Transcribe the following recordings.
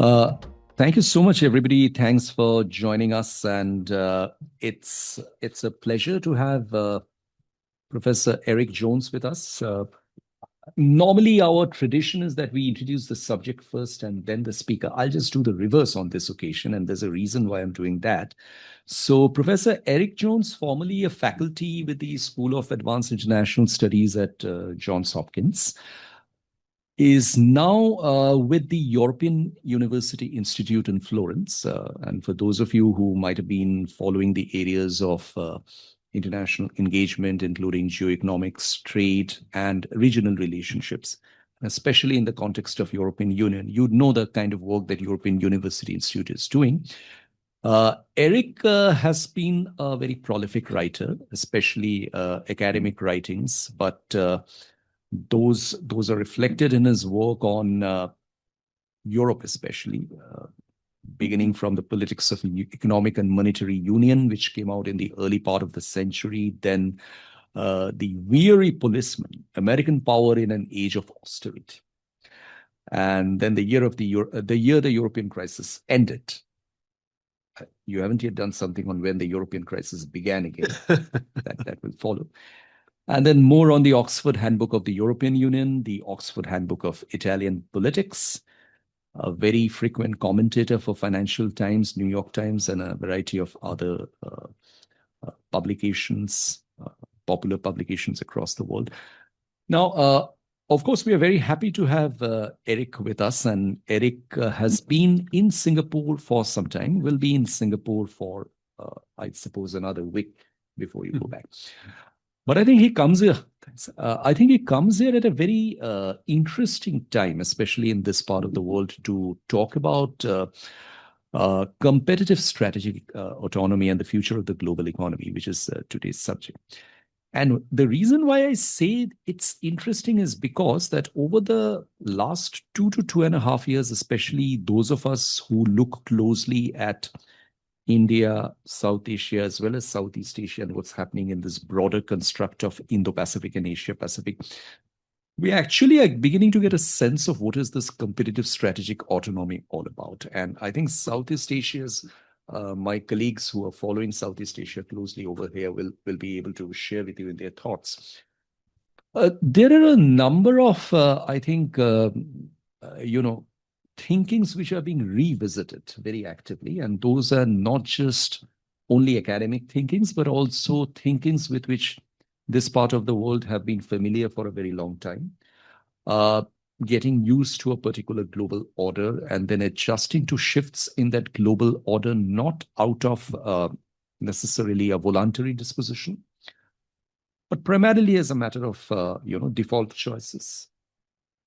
Uh, Thank you so much, everybody. Thanks for joining us, and it's a pleasure to have Professor Eric Jones with us. Normally, our tradition is that we introduce the subject first and then the speaker. I'll just do the reverse on this occasion, and there's a reason why I'm doing that. So, Professor Eric Jones, formerly a faculty with the School of Advanced International Studies at Johns Hopkins, is now with the European University Institute in Florence. And for those of you who might have been following the areas of international engagement, including geoeconomics, trade, and regional relationships, especially in the context of European Union, you'd know the kind of work that European University Institute is doing. Eric has been a very prolific writer, especially academic writings, but those are reflected in his work on Europe, especially beginning from the Politics of Economic and Monetary Union, which came out in the early part of the century, then the Weary Policeman, American Power in an Age of Austerity, and then the year the European crisis ended. You haven't yet done something on when the European crisis began again. that will follow. And then more on the Oxford Handbook of the European Union, the Oxford Handbook of Italian Politics, a very frequent commentator for Financial Times, New York Times, and a variety of other publications, popular publications across the world. Now, of course, we are very happy to have Eric with us, and Eric has been in Singapore for some time, will be in Singapore for, I suppose, another week before you go back. But I think he comes here. I think he comes here at a very interesting time, especially in this part of the world, to talk about competitive strategic autonomy and the future of the global economy, which is today's subject. And the reason why I say it's interesting is because that over the last 2 to 2.5 years, especially those of us who look closely at India, South Asia, as well as Southeast Asia, and what's happening in this broader construct of Indo-Pacific and Asia-Pacific, we actually are beginning to get a sense of what is this competitive strategic autonomy all about. And I think Southeast Asia's, my colleagues who are following Southeast Asia closely over here will be able to share with you in their thoughts. There are a number of, I think, thinkings which are being revisited very actively. And those are not just only academic thinkings, but also thinkings with which this part of the world have been familiar for a very long time. Getting used to a particular global order and then adjusting to shifts in that global order, not out of necessarily a voluntary disposition, but primarily as a matter of default choices.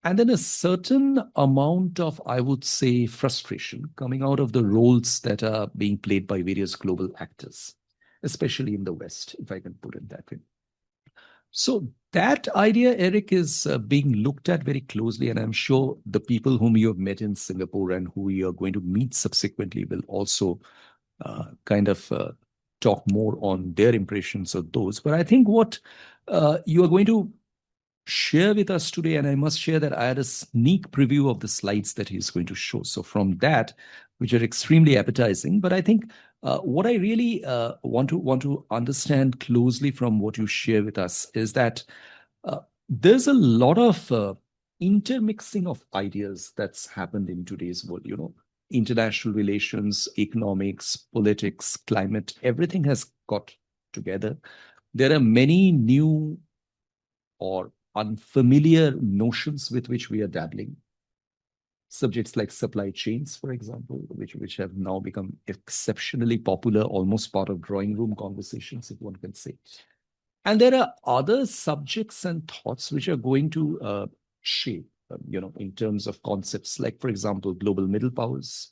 And then a certain amount of, I would say, frustration coming out of the roles that are being played by various global actors, especially in the West, if I can put it that way. So that idea, Eric, is being looked at very closely. And I'm sure the people whom you have met in Singapore and who you are going to meet subsequently will also talk more on their impressions of those. But I think what you are going to share with us today, and I must share that I had a sneak preview of the slides that he's going to show. So from that, which are extremely appetizing, but I think what I really want to understand closely from what you share with us is that there's a lot of intermixing of ideas that's happened in today's world. International relations, economics, politics, climate, everything has got together. There are many new or unfamiliar notions with which we are dabbling. Subjects like supply chains, for example, which have now become exceptionally popular, almost part of drawing room conversations, if one can say. And there are other subjects and thoughts which are going to shape, in terms of concepts like, for example, global middle powers.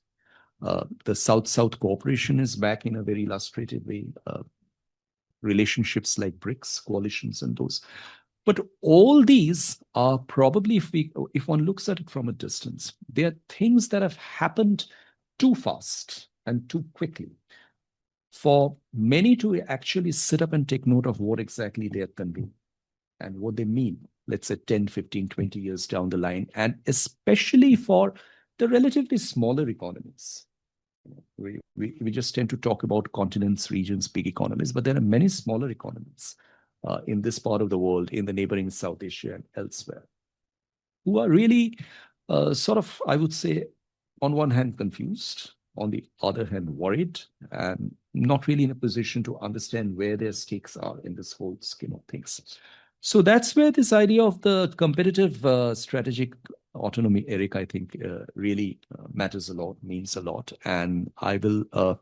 The South-South cooperation is back in a very illustrative way. Relationships like BRICS, coalitions, and those. But all these are probably, if one looks at it from a distance, they are things that have happened too fast and too quickly for many to actually sit up and take note of what exactly they are conveying and what they mean, let's say 10, 15, 20 years down the line, and especially for the relatively smaller economies. We just tend to talk about continents, regions, big economies, but there are many smaller economies in this part of the world, in the neighboring South Asia and elsewhere, who are really sort of, I would say, on one hand, confused, on the other hand, worried, and not really in a position to understand where their stakes are in this whole scheme of things. So that's where this idea of the competitive strategic autonomy, Eric, I think really matters a lot, means a lot. And I will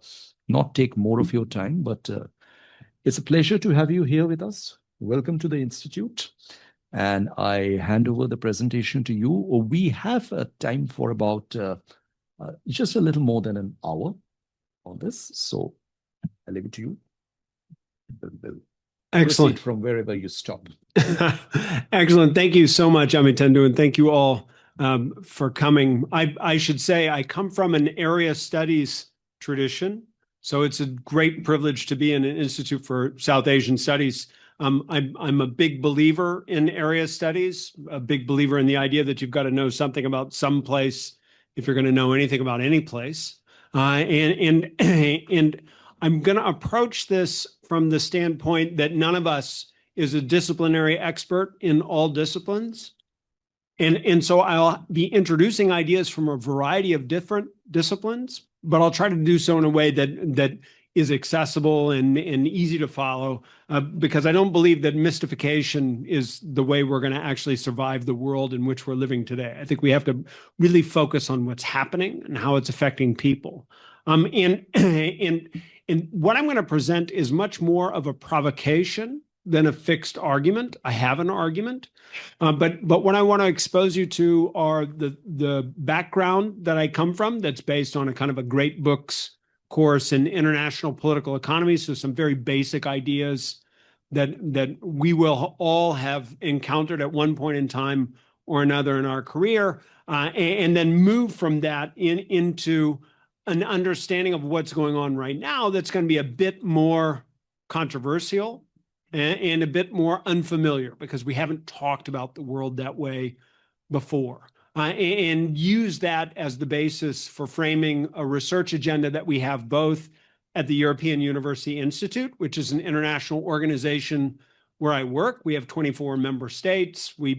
not take more of your time, but it's a pleasure to have you here with us. Welcome to the Institute. And I hand over the presentation to you. We have time for about just a little more than an hour on this. So I leave it to you. We'll Excellent. proceed from wherever you stop. Excellent. Thank you so much, Amitendo, and thank you all for coming. I should say I come from an area studies tradition, so it's a great privilege to be in an Institute for South Asian Studies. I'm a big believer in area studies, a big believer in the idea that you've got to know something about some place if you're going to know anything about any place. And I'm going to approach this from the standpoint that none of us is a disciplinary expert in all disciplines. And so I'll be introducing ideas from a variety of different disciplines, but I'll try to do so in a way that is accessible and easy to follow, because I don't believe that mystification is the way we're going to actually survive the world in which we're living today. I think we have to really focus on what's happening and how it's affecting people. And what I'm going to present is much more of a provocation than a fixed argument. I have an argument, but what I want to expose you to are the background that I come from, that's based on a kind of a great books course in international political economy. So some very basic ideas that we will all have encountered at one point in time or another in our career, and then move from that into an understanding of what's going on right now that's going to be a bit more controversial and a bit more unfamiliar, because we haven't talked about the world that way before. And use that as the basis for framing a research agenda that we have both at the European University Institute, which is an international organization where I work. We have 24 member states. We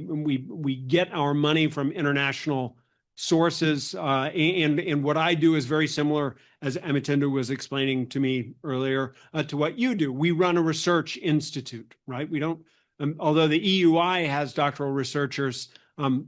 get our money from international sources, and what I do is very similar, as Amitendo was explaining to me earlier, to what you do. We run a research institute, right? We don't, although the EUI has doctoral researchers,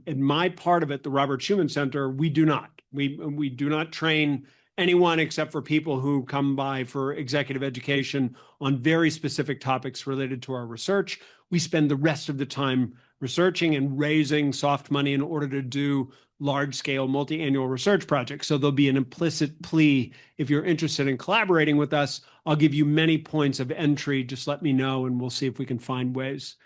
in my part of it, the Robert Schuman Center, we do not. We do not train anyone except for people who come by for executive education on very specific topics related to our research. We spend the rest of the time researching and raising soft money in order to do large-scale multi-annual research projects. So there'll be an implicit plea. If you're interested in collaborating with us, I'll give you many points of entry. Just let me know, and we'll see if we can find ways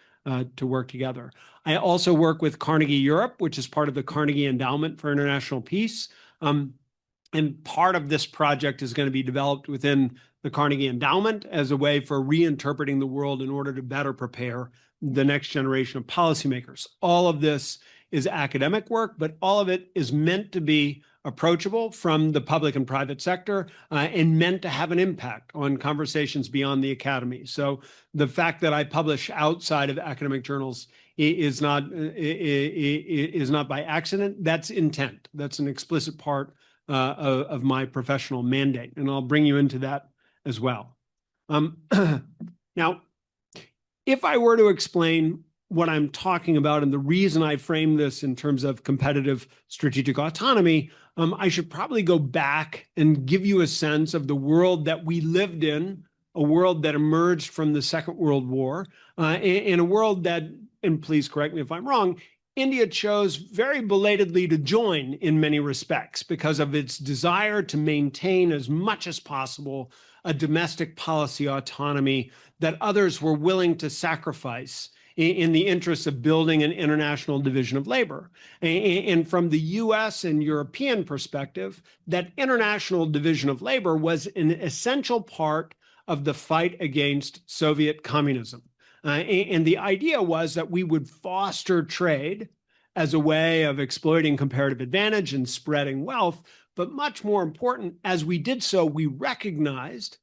to work together. I also work with Carnegie Europe, which is part of the Carnegie Endowment for International Peace. And part of this project is going to be developed within the Carnegie Endowment as a way for reinterpreting the world in order to better prepare the next generation of policymakers. All of this is academic work, but all of it is meant to be approachable from the public and private sector, and meant to have an impact on conversations beyond the academy. So the fact that I publish outside of academic journals is not by accident. That's intent. That's an explicit part of my professional mandate, and I'll bring you into that as well. Now, if I were to explain what I'm talking about and the reason I frame this in terms of competitive strategic autonomy, I should probably go back and give you a sense of the world that we lived in, a world that emerged from the Second World War, and a world that, and please correct me if I'm wrong, India chose very belatedly to join in many respects because of its desire to maintain as much as possible a domestic policy autonomy that others were willing to sacrifice in the interest of building an international division of labor. And from the US and European perspective, that international division of labor was an essential part of the fight against Soviet communism. And the idea was that we would foster trade as a way of exploiting comparative advantage and spreading wealth. But much more important, as we did so, we recognized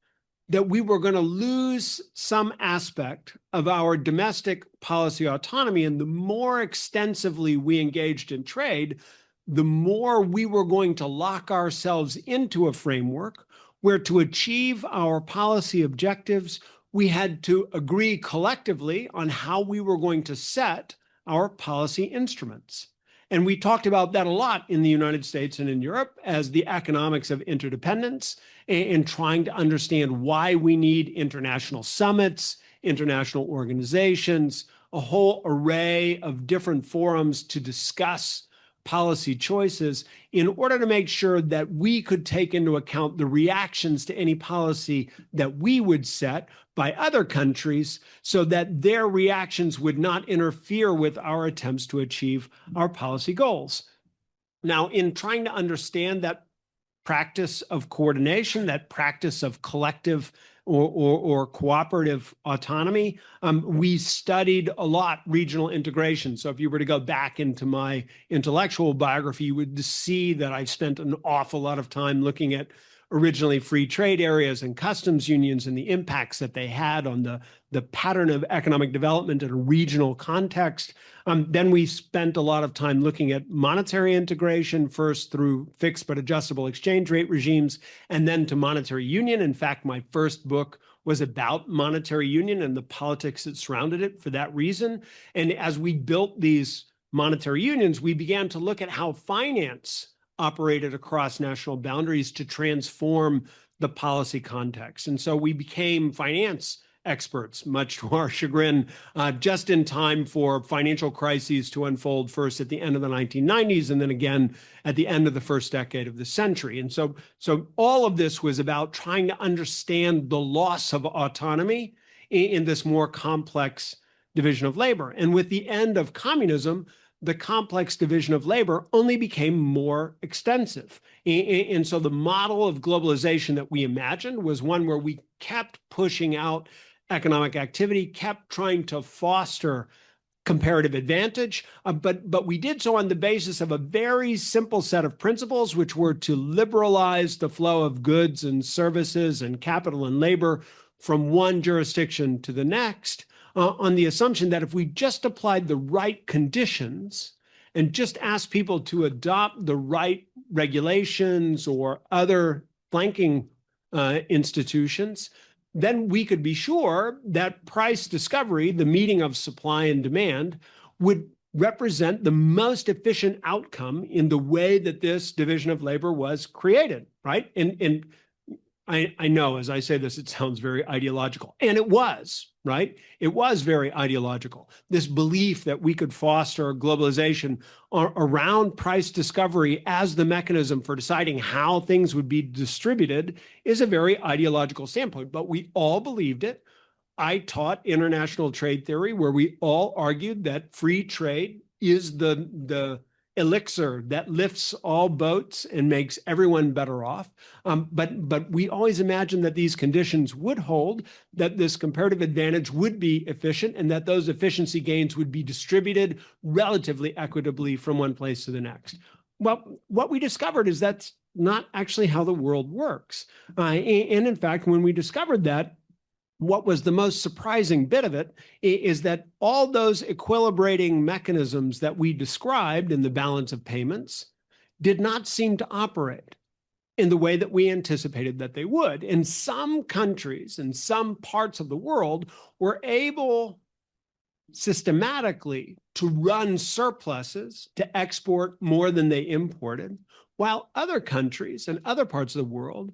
that we were going to lose some aspect of our domestic policy autonomy. And the more extensively we engaged in trade, the more we were going to lock ourselves into a framework where, to achieve our policy objectives, we had to agree collectively on how we were going to set our policy instruments. And we talked about that a lot in the United States and in Europe as the economics of interdependence, and trying to understand why we need international summits, international organizations, a whole array of different forums to discuss policy choices in order to make sure that we could take into account the reactions to any policy that we would set by other countries, so that their reactions would not interfere with our attempts to achieve our policy goals. Now, in trying to understand that practice of coordination, that practice of collective or cooperative autonomy, we studied a lot regional integration. So if you were to go back into my intellectual biography, you would see that I've spent an awful lot of time looking at originally free trade areas and customs unions and the impacts that they had on the pattern of economic development in a regional context. Then we spent a lot of time looking at monetary integration, first through fixed but adjustable exchange rate regimes, and then to monetary union. In fact, my first book was about monetary union and the politics that surrounded it for that reason. And as we built these monetary unions, we began to look at how finance operated across national boundaries to transform the policy context. And so we became finance experts, much to our chagrin, just in time for financial crises to unfold, first at the end of the 1990s and then again at the end of the first decade of the century. And so all of this was about trying to understand the loss of autonomy in this more complex division of labor. And with the end of communism, the complex division of labor only became more extensive. And so the model of globalization that we imagined was one where we kept pushing out economic activity, kept trying to foster comparative advantage, but we did so on the basis of a very simple set of principles, which were to liberalize the flow of goods and services and capital and labor from one jurisdiction to the next, on the assumption that if we just applied the right conditions and just asked people to adopt the right regulations or other flanking institutions, then we could be sure that price discovery, the meeting of supply and demand, would represent the most efficient outcome in the way that this division of labor was created, right? And I know as I say this, it sounds very ideological, and it was, right? It was very ideological. This belief that we could foster globalization around price discovery as the mechanism for deciding how things would be distributed is a very ideological standpoint, but we all believed it. I taught international trade theory, where we all argued that free trade is the elixir that lifts all boats and makes everyone better off. But we always imagined that these conditions would hold, that this comparative advantage would be efficient, and that those efficiency gains would be distributed relatively equitably from one place to the next. Well, what we discovered is that's not actually how the world works. And in fact, when we discovered that, what was the most surprising bit of it is that all those equilibrating mechanisms that we described in the balance of payments did not seem to operate in the way that we anticipated that they would. And some countries and some parts of the world were able systematically to run surpluses to export more than they imported, while other countries and other parts of the world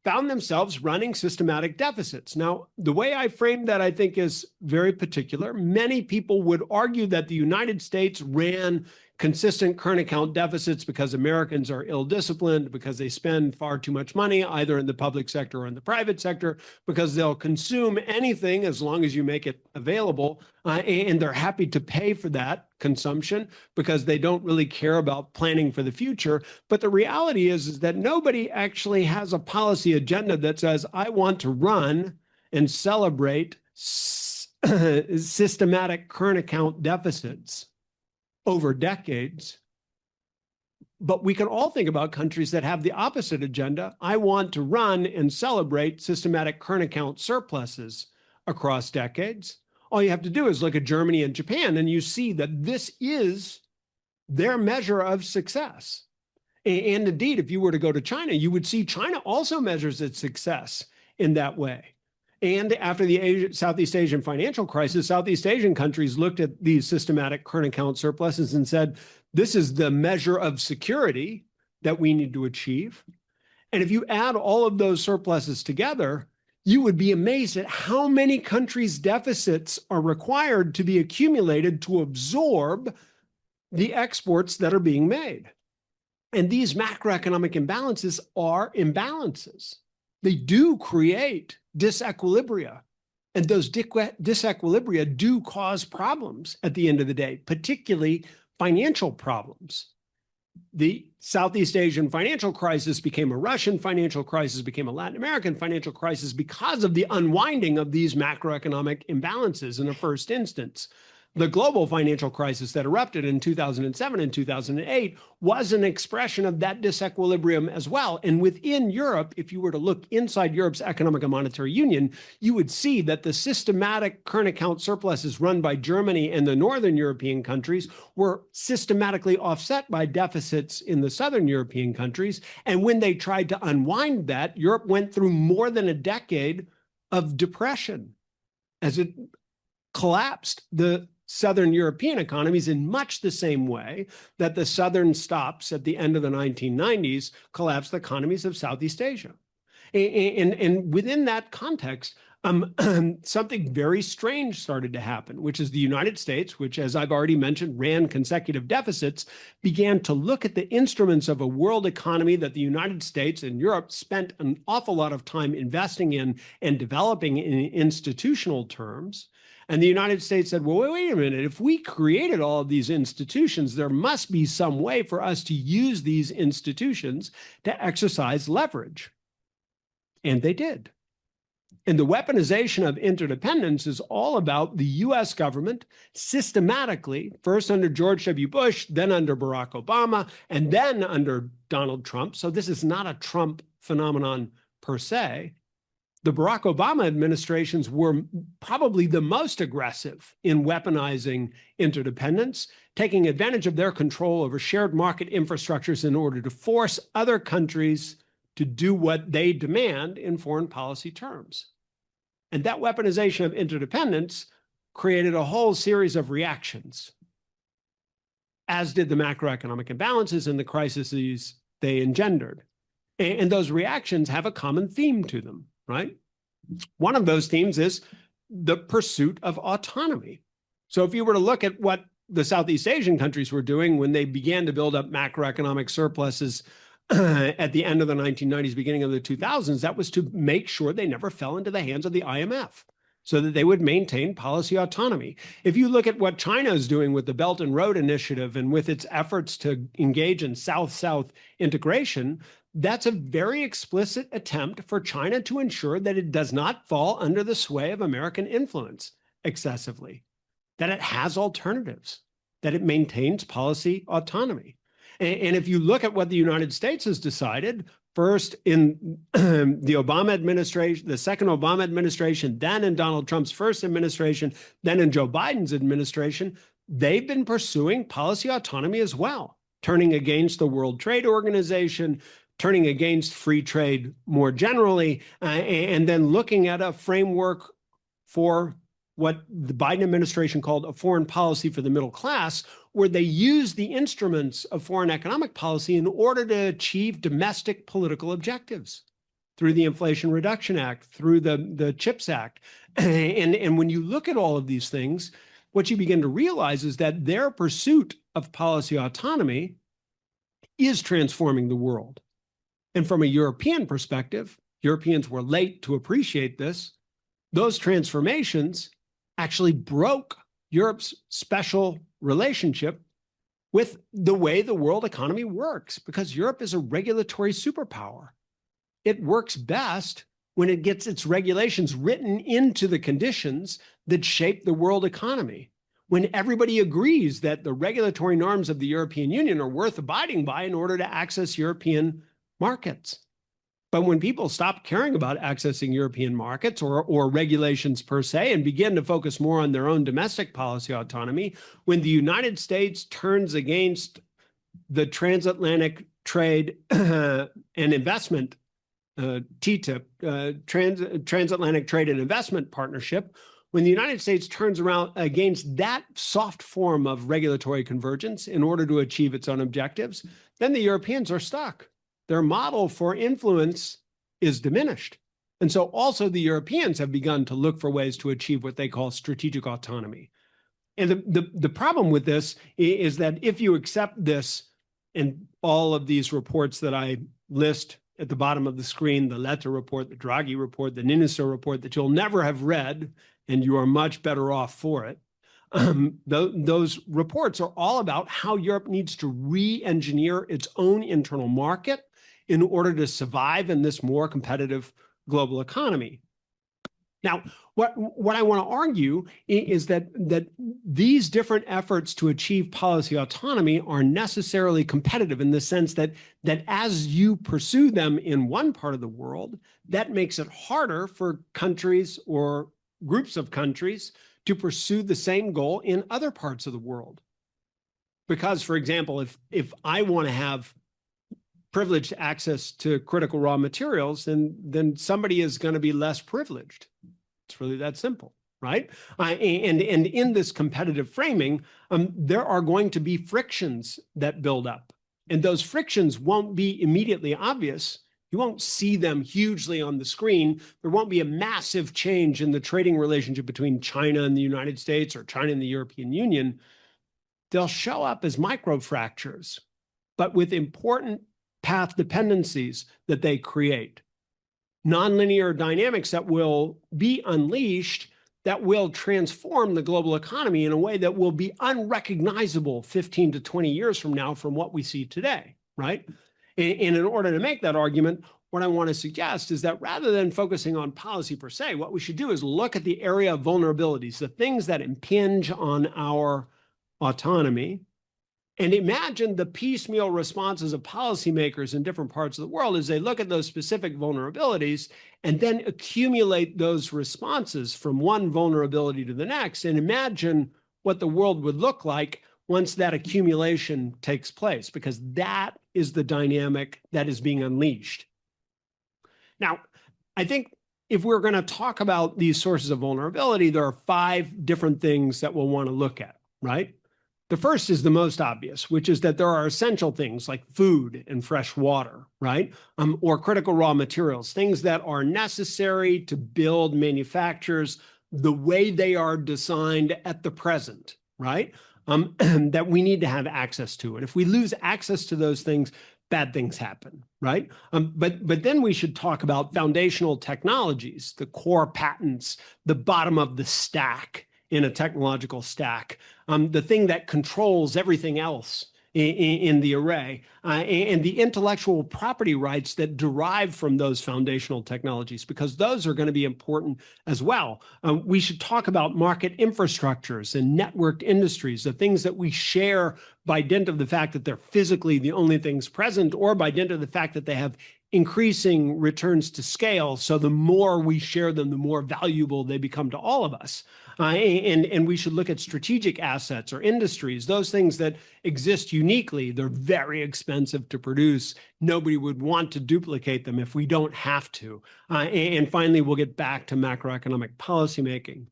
found themselves running systematic deficits. Now, the way I framed that, I think, is very particular. Many people would argue that the United States ran consistent current account deficits because Americans are ill-disciplined, because they spend far too much money, either in the public sector or in the private sector, because they'll consume anything as long as you make it available, and they're happy to pay for that consumption because they don't really care about planning for the future. But the reality is that nobody actually has a policy agenda that says, I want to run and celebrate systematic current account deficits over decades. But we can all think about countries that have the opposite agenda. I want to run and celebrate systematic current account surpluses across decades. All you have to do is look at Germany and Japan, and you see that this is their measure of success. And indeed, if you were to go to China, you would see China also measures its success in that way. And after the Southeast Asian financial crisis, Southeast Asian countries looked at these systematic current account surpluses and said, this is the measure of security that we need to achieve. And if you add all of those surpluses together, you would be amazed at how many countries' deficits are required to be accumulated to absorb the exports that are being made. And these macroeconomic imbalances are imbalances. They do create disequilibria. And those disequilibria do cause problems at the end of the day, particularly financial problems. The Southeast Asian financial crisis became a Russian financial crisis, became a Latin American financial crisis because of the unwinding of these macroeconomic imbalances in the first instance. The global financial crisis that erupted in 2007 and 2008 was an expression of that disequilibrium as well. And within Europe, if you were to look inside Europe's economic and monetary union, you would see that the systematic current account surpluses run by Germany and the Northern European countries were systematically offset by deficits in the Southern European countries. And when they tried to unwind that, Europe went through more than a decade of depression as it collapsed the Southern European economies in much the same way that the Southern stops at the end of the 1990s collapsed the economies of Southeast Asia. And within that context, something very strange started to happen, which is the United States, which, as I've already mentioned, ran consecutive deficits, began to look at the instruments of a world economy that the United States and Europe spent an awful lot of time investing in and developing in institutional terms. And the United States said, well, wait a minute, if we created all of these institutions, there must be some way for us to use these institutions to exercise leverage. And they did. And the weaponization of interdependence is all about the US government systematically, first under George W. Bush, then under Barack Obama, and then under Donald Trump. So this is not a Trump phenomenon per se. The Barack Obama administrations were probably the most aggressive in weaponizing interdependence, taking advantage of their control over shared market infrastructures in order to force other countries to do what they demand in foreign policy terms. And that weaponization of interdependence created a whole series of reactions, as did the macroeconomic imbalances and the crises they engendered. And those reactions have a common theme to them. Right? One of those themes is the pursuit of autonomy. So if you were to look at what the Southeast Asian countries were doing when they began to build up macroeconomic surpluses at the end of the 1990s, beginning of the 2000s, that was to make sure they never fell into the hands of the IMF so that they would maintain policy autonomy. If you look at what China is doing with the Belt and Road Initiative and with its efforts to engage in South-South integration, that's a very explicit attempt for China to ensure that it does not fall under the sway of American influence excessively, that it has alternatives, that it maintains policy autonomy. And if you look at what the United States has decided, first in the Obama administration, the second Obama administration, then in Donald Trump's first administration, then in Joe Biden's administration, they've been pursuing policy autonomy as well, turning against the World Trade Organization, turning against free trade more generally, and then looking at a framework for what the Biden administration called a foreign policy for the middle class, where they use the instruments of foreign economic policy in order to achieve domestic political objectives through the Inflation Reduction Act, through the CHIPS Act. And when you look at all of these things, what you begin to realize is that their pursuit of policy autonomy is transforming the world. And from a European perspective, Europeans were late to appreciate this. Those transformations actually broke Europe's special relationship with the way the world economy works, because Europe is a regulatory superpower. It works best when it gets its regulations written into the conditions that shape the world economy. when everybody agrees that the regulatory norms of the European Union are worth abiding by in order to access European markets. But when people stop caring about accessing European markets or regulations per se and begin to focus more on their own domestic policy autonomy, when the United States turns against the transatlantic trade and investment TTIP, transatlantic trade and investment partnership, when the United States turns around against that soft form of regulatory convergence in order to achieve its own objectives, then the Europeans are stuck. Their model for influence is diminished. And so also the Europeans have begun to look for ways to achieve what they call strategic autonomy. And the problem with this is that if you accept this and all of these reports that I list at the bottom of the screen, the Letta report, the Draghi report, the Niniso report that you'll never have read, and you are much better off for it, those reports are all about how Europe needs to re-engineer its own internal market in order to survive in this more competitive global economy. Now, what I want to argue is that these different efforts to achieve policy autonomy are necessarily competitive in the sense that as you pursue them in one part of the world, that makes it harder for countries or groups of countries to pursue the same goal in other parts of the world. Because, for example, if I want to have privileged access to critical raw materials, then somebody is going to be less privileged. It's really that simple, right? And in this competitive framing, there are going to be frictions that build up. And those frictions won't be immediately obvious. You won't see them hugely on the screen. There won't be a massive change in the trading relationship between China and the United States or China and the European Union. They'll show up as microfractures, but with important path dependencies that they create. Nonlinear dynamics that will be unleashed that will transform the global economy in a way that will be unrecognizable 15 to 20 years from now from what we see today, right? And in order to make that argument, what I want to suggest is that rather than focusing on policy per se, what we should do is look at the area of vulnerabilities, the things that impinge on our autonomy, and imagine the piecemeal responses of policymakers in different parts of the world as they look at those specific vulnerabilities and then accumulate those responses from one vulnerability to the next, and imagine what the world would look like once that accumulation takes place, because that is the dynamic that is being unleashed. Now, I think if we're going to talk about these sources of vulnerability, there are 5 different things that we'll want to look at, right? The first is the most obvious, which is that there are essential things like food and fresh water, right? Or critical raw materials, things that are necessary to build manufacturers the way they are designed at the present, right? That we need to have access to. And if we lose access to those things, bad things happen, right? But then we should talk about foundational technologies, the core patents, the bottom of the stack in a technological stack, the thing that controls everything else in the array, and the intellectual property rights that derive from those foundational technologies, because those are going to be important as well. We should talk about market infrastructures and networked industries, the things that we share by dint of the fact that they're physically the only things present, or by dint of the fact that they have increasing returns to scale. So the more we share them, the more valuable they become to all of us. And we should look at strategic assets or industries, those things that exist uniquely. They're very expensive to produce. Nobody would want to duplicate them if we don't have to. And finally, we'll get back to macroeconomic policymaking.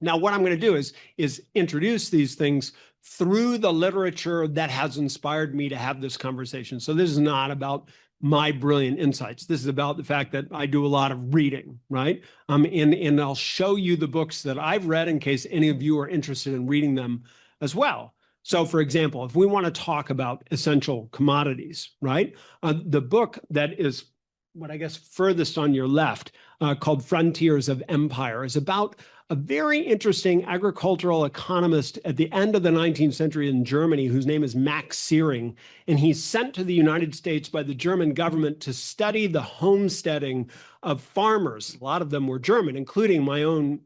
Now, what I'm going to do is introduce these things through the literature that has inspired me to have this conversation. So this is not about my brilliant insights. This is about the fact that I do a lot of reading, right? And I'll show you the books that I've read in case any of you are interested in reading them as well. So, for example, if we want to talk about essential commodities, right? The book that is what I guess furthest on your left, called Frontiers of Empire, is about a very interesting agricultural economist at the end of the 19th century in Germany, whose name is Max Searing. And he's sent to the United States by the German government to study the homesteading of farmers. A lot of them were German, including my own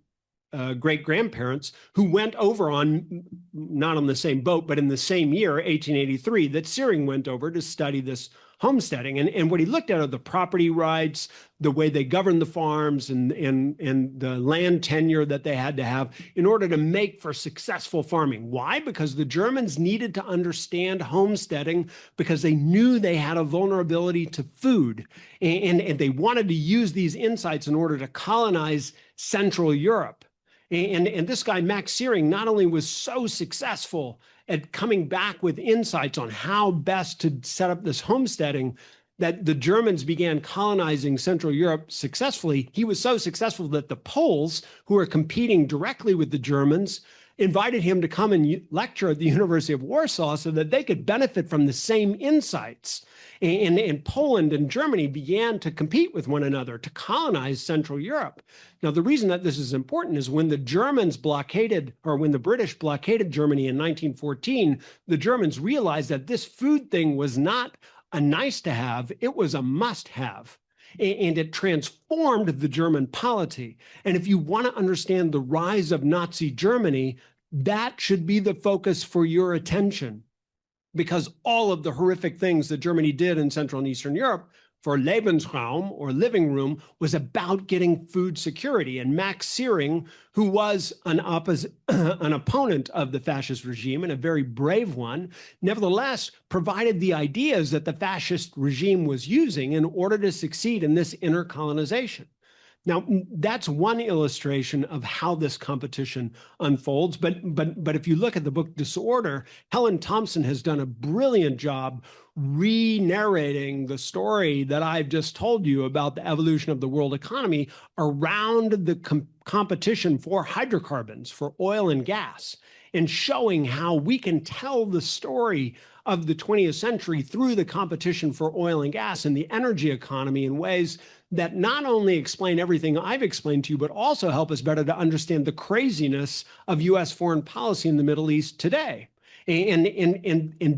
great-grandparents who went over on, not on the same boat, but in the same year, 1883, that Searing went over to study this homesteading. And what he looked at are the property rights, the way they governed the farms, and the land tenure that they had to have in order to make for successful farming. Why? Because the Germans needed to understand homesteading because they knew they had a vulnerability to food. And they wanted to use these insights in order to colonize Central Europe. And this guy, Max Searing, not only was so successful at coming back with insights on how best to set up this homesteading that the Germans began colonizing Central Europe successfully. He was so successful that the Poles, who were competing directly with the Germans, invited him to come and lecture at the University of Warsaw so that they could benefit from the same insights. And Poland and Germany began to compete with one another to colonize Central Europe. Now, the reason that this is important is when the Germans blockaded, or when the British blockaded Germany in 1914, the Germans realized that this food thing was not a nice to have, it was a must have. And it transformed the German polity. And if you want to understand the rise of Nazi Germany, that should be the focus for your attention. Because all of the horrific things that Germany did in Central and Eastern Europe for Lebensraum, or living room, was about getting food security. And Max Searing, who was an opponent of the fascist regime, and a very brave one, nevertheless provided the ideas that the fascist regime was using in order to succeed in this inner colonization. Now, that's one illustration of how this competition unfolds. But if you look at the book Disorder, Helen Thompson has done a brilliant job re-narrating the story that I've just told you about the evolution of the world economy around the competition for hydrocarbons, for oil and gas, and showing how we can tell the story of the 20th century through the competition for oil and gas and the energy economy in ways that not only explain everything I've explained to you, but also help us better to understand the craziness of U.S. foreign policy in the Middle East today. And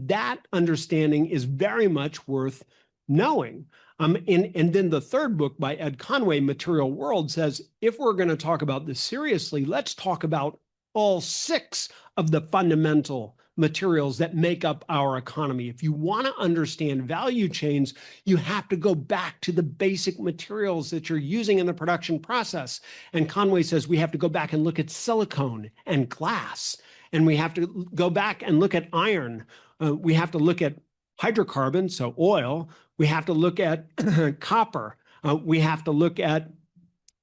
that understanding is very much worth knowing. And then the third book by Ed Conway, Material World, says, if we're going to talk about this seriously, let's talk about all 6 of the fundamental materials that make up our economy. If you want to understand value chains, you have to go back to the basic materials that you're using in the production process. And Conway says we have to go back and look at silicone and glass, and we have to go back and look at iron. We have to look at hydrocarbons, so oil. We have to look at copper. We have to look at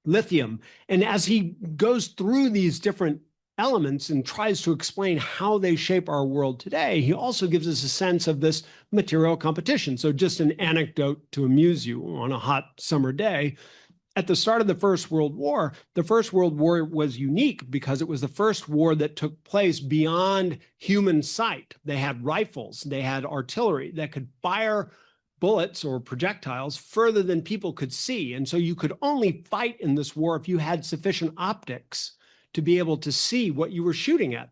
lithium. And as he goes through these different elements and tries to explain how they shape our world today, he also gives us a sense of this material competition. So just an anecdote to amuse you on a hot summer day. At the start of the First World War was unique because it was the first war that took place beyond human sight. They had rifles, they had artillery that could fire bullets or projectiles further than people could see. And so you could only fight in this war if you had sufficient optics to be able to see what you were shooting at.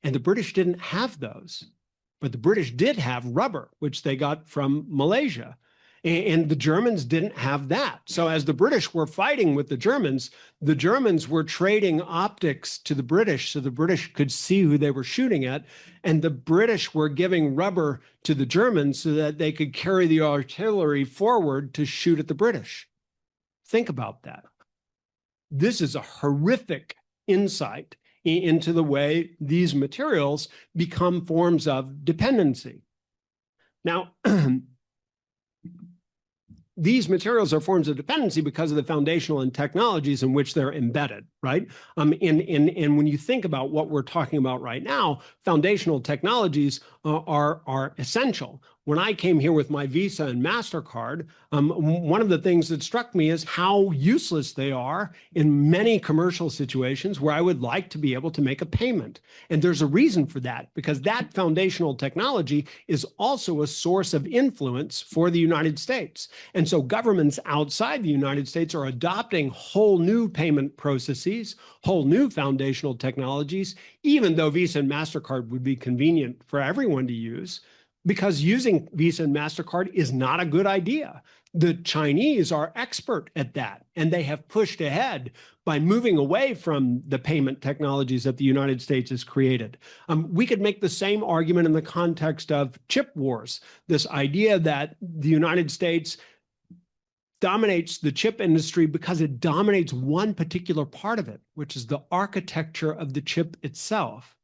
And the British didn't have those. But the British did have rubber, which they got from Malaysia. And the Germans didn't have that. So as the British were fighting with the Germans were trading optics to the British so the British could see who they were shooting at. And the British were giving rubber to the Germans so that they could carry the artillery forward to shoot at the British. Think about that. This is a horrific insight into the way these materials become forms of dependency. Now, these materials are forms of dependency because of the foundational and technologies in which they're embedded, right? And when you think about what we're talking about right now, foundational technologies are essential. When I came here with my Visa and MasterCard, one of the things that struck me is how useless they are in many commercial situations where I would like to be able to make a payment. And there's a reason for that, because that foundational technology is also a source of influence for the United States. And so governments outside the United States are adopting whole new payment processes, whole new foundational technologies, even though Visa and MasterCard would be convenient for everyone to use. because using Visa and MasterCard is not a good idea. The Chinese are expert at that, and they have pushed ahead by moving away from the payment technologies that the United States has created. We could make the same argument in the context of chip wars, this idea that the United States dominates the chip industry because it dominates one particular part of it, which is the architecture of the chip itself.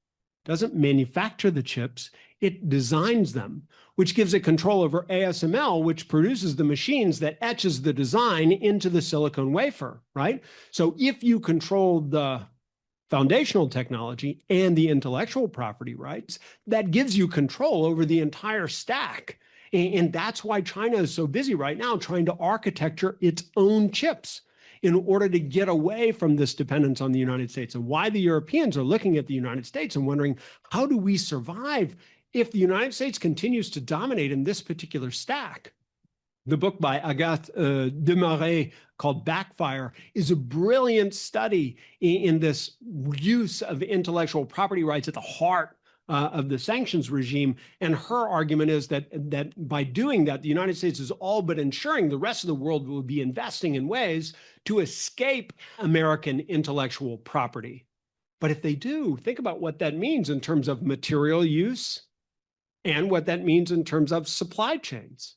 It doesn't manufacture the chips, it designs them, which gives it control over ASML, which produces the machines that etches the design into the silicon wafer, right? So if you control the foundational technology and the intellectual property rights, that gives you control over the entire stack. And that's why China is so busy right now trying to architecture its own chips in order to get away from this dependence on the United States, and why the Europeans are looking at the United States and wondering, how do we survive if the United States continues to dominate in this particular stack? The book by Agathe Desmarais called Backfire is a brilliant study in this use of intellectual property rights at the heart of the sanctions regime. And her argument is that by doing that, the United States is all but ensuring the rest of the world will be investing in ways to escape American intellectual property. But if they do, think about what that means in terms of material use and what that means in terms of supply chains.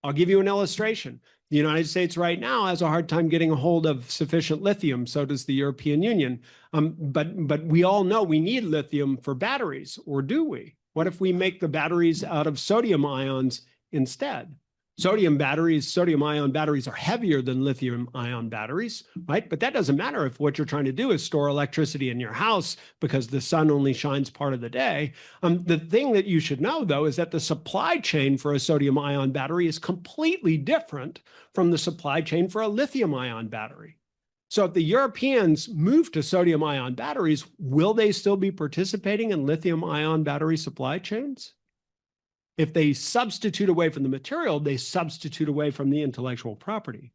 I'll give you an illustration. The United States right now has a hard time getting a hold of sufficient lithium. So does the European Union. But we all know we need lithium for batteries, or do we? What if we make the batteries out of sodium ions instead? Sodium ion batteries are heavier than lithium ion batteries, right? But that doesn't matter if what you're trying to do is store electricity in your house because the sun only shines part of the day. The thing that you should know, though, is that the supply chain for a sodium ion battery is completely different from the supply chain for a lithium ion battery. So if the Europeans move to sodium ion batteries, will they still be participating in lithium ion battery supply chains? If they substitute away from the material, they substitute away from the intellectual property.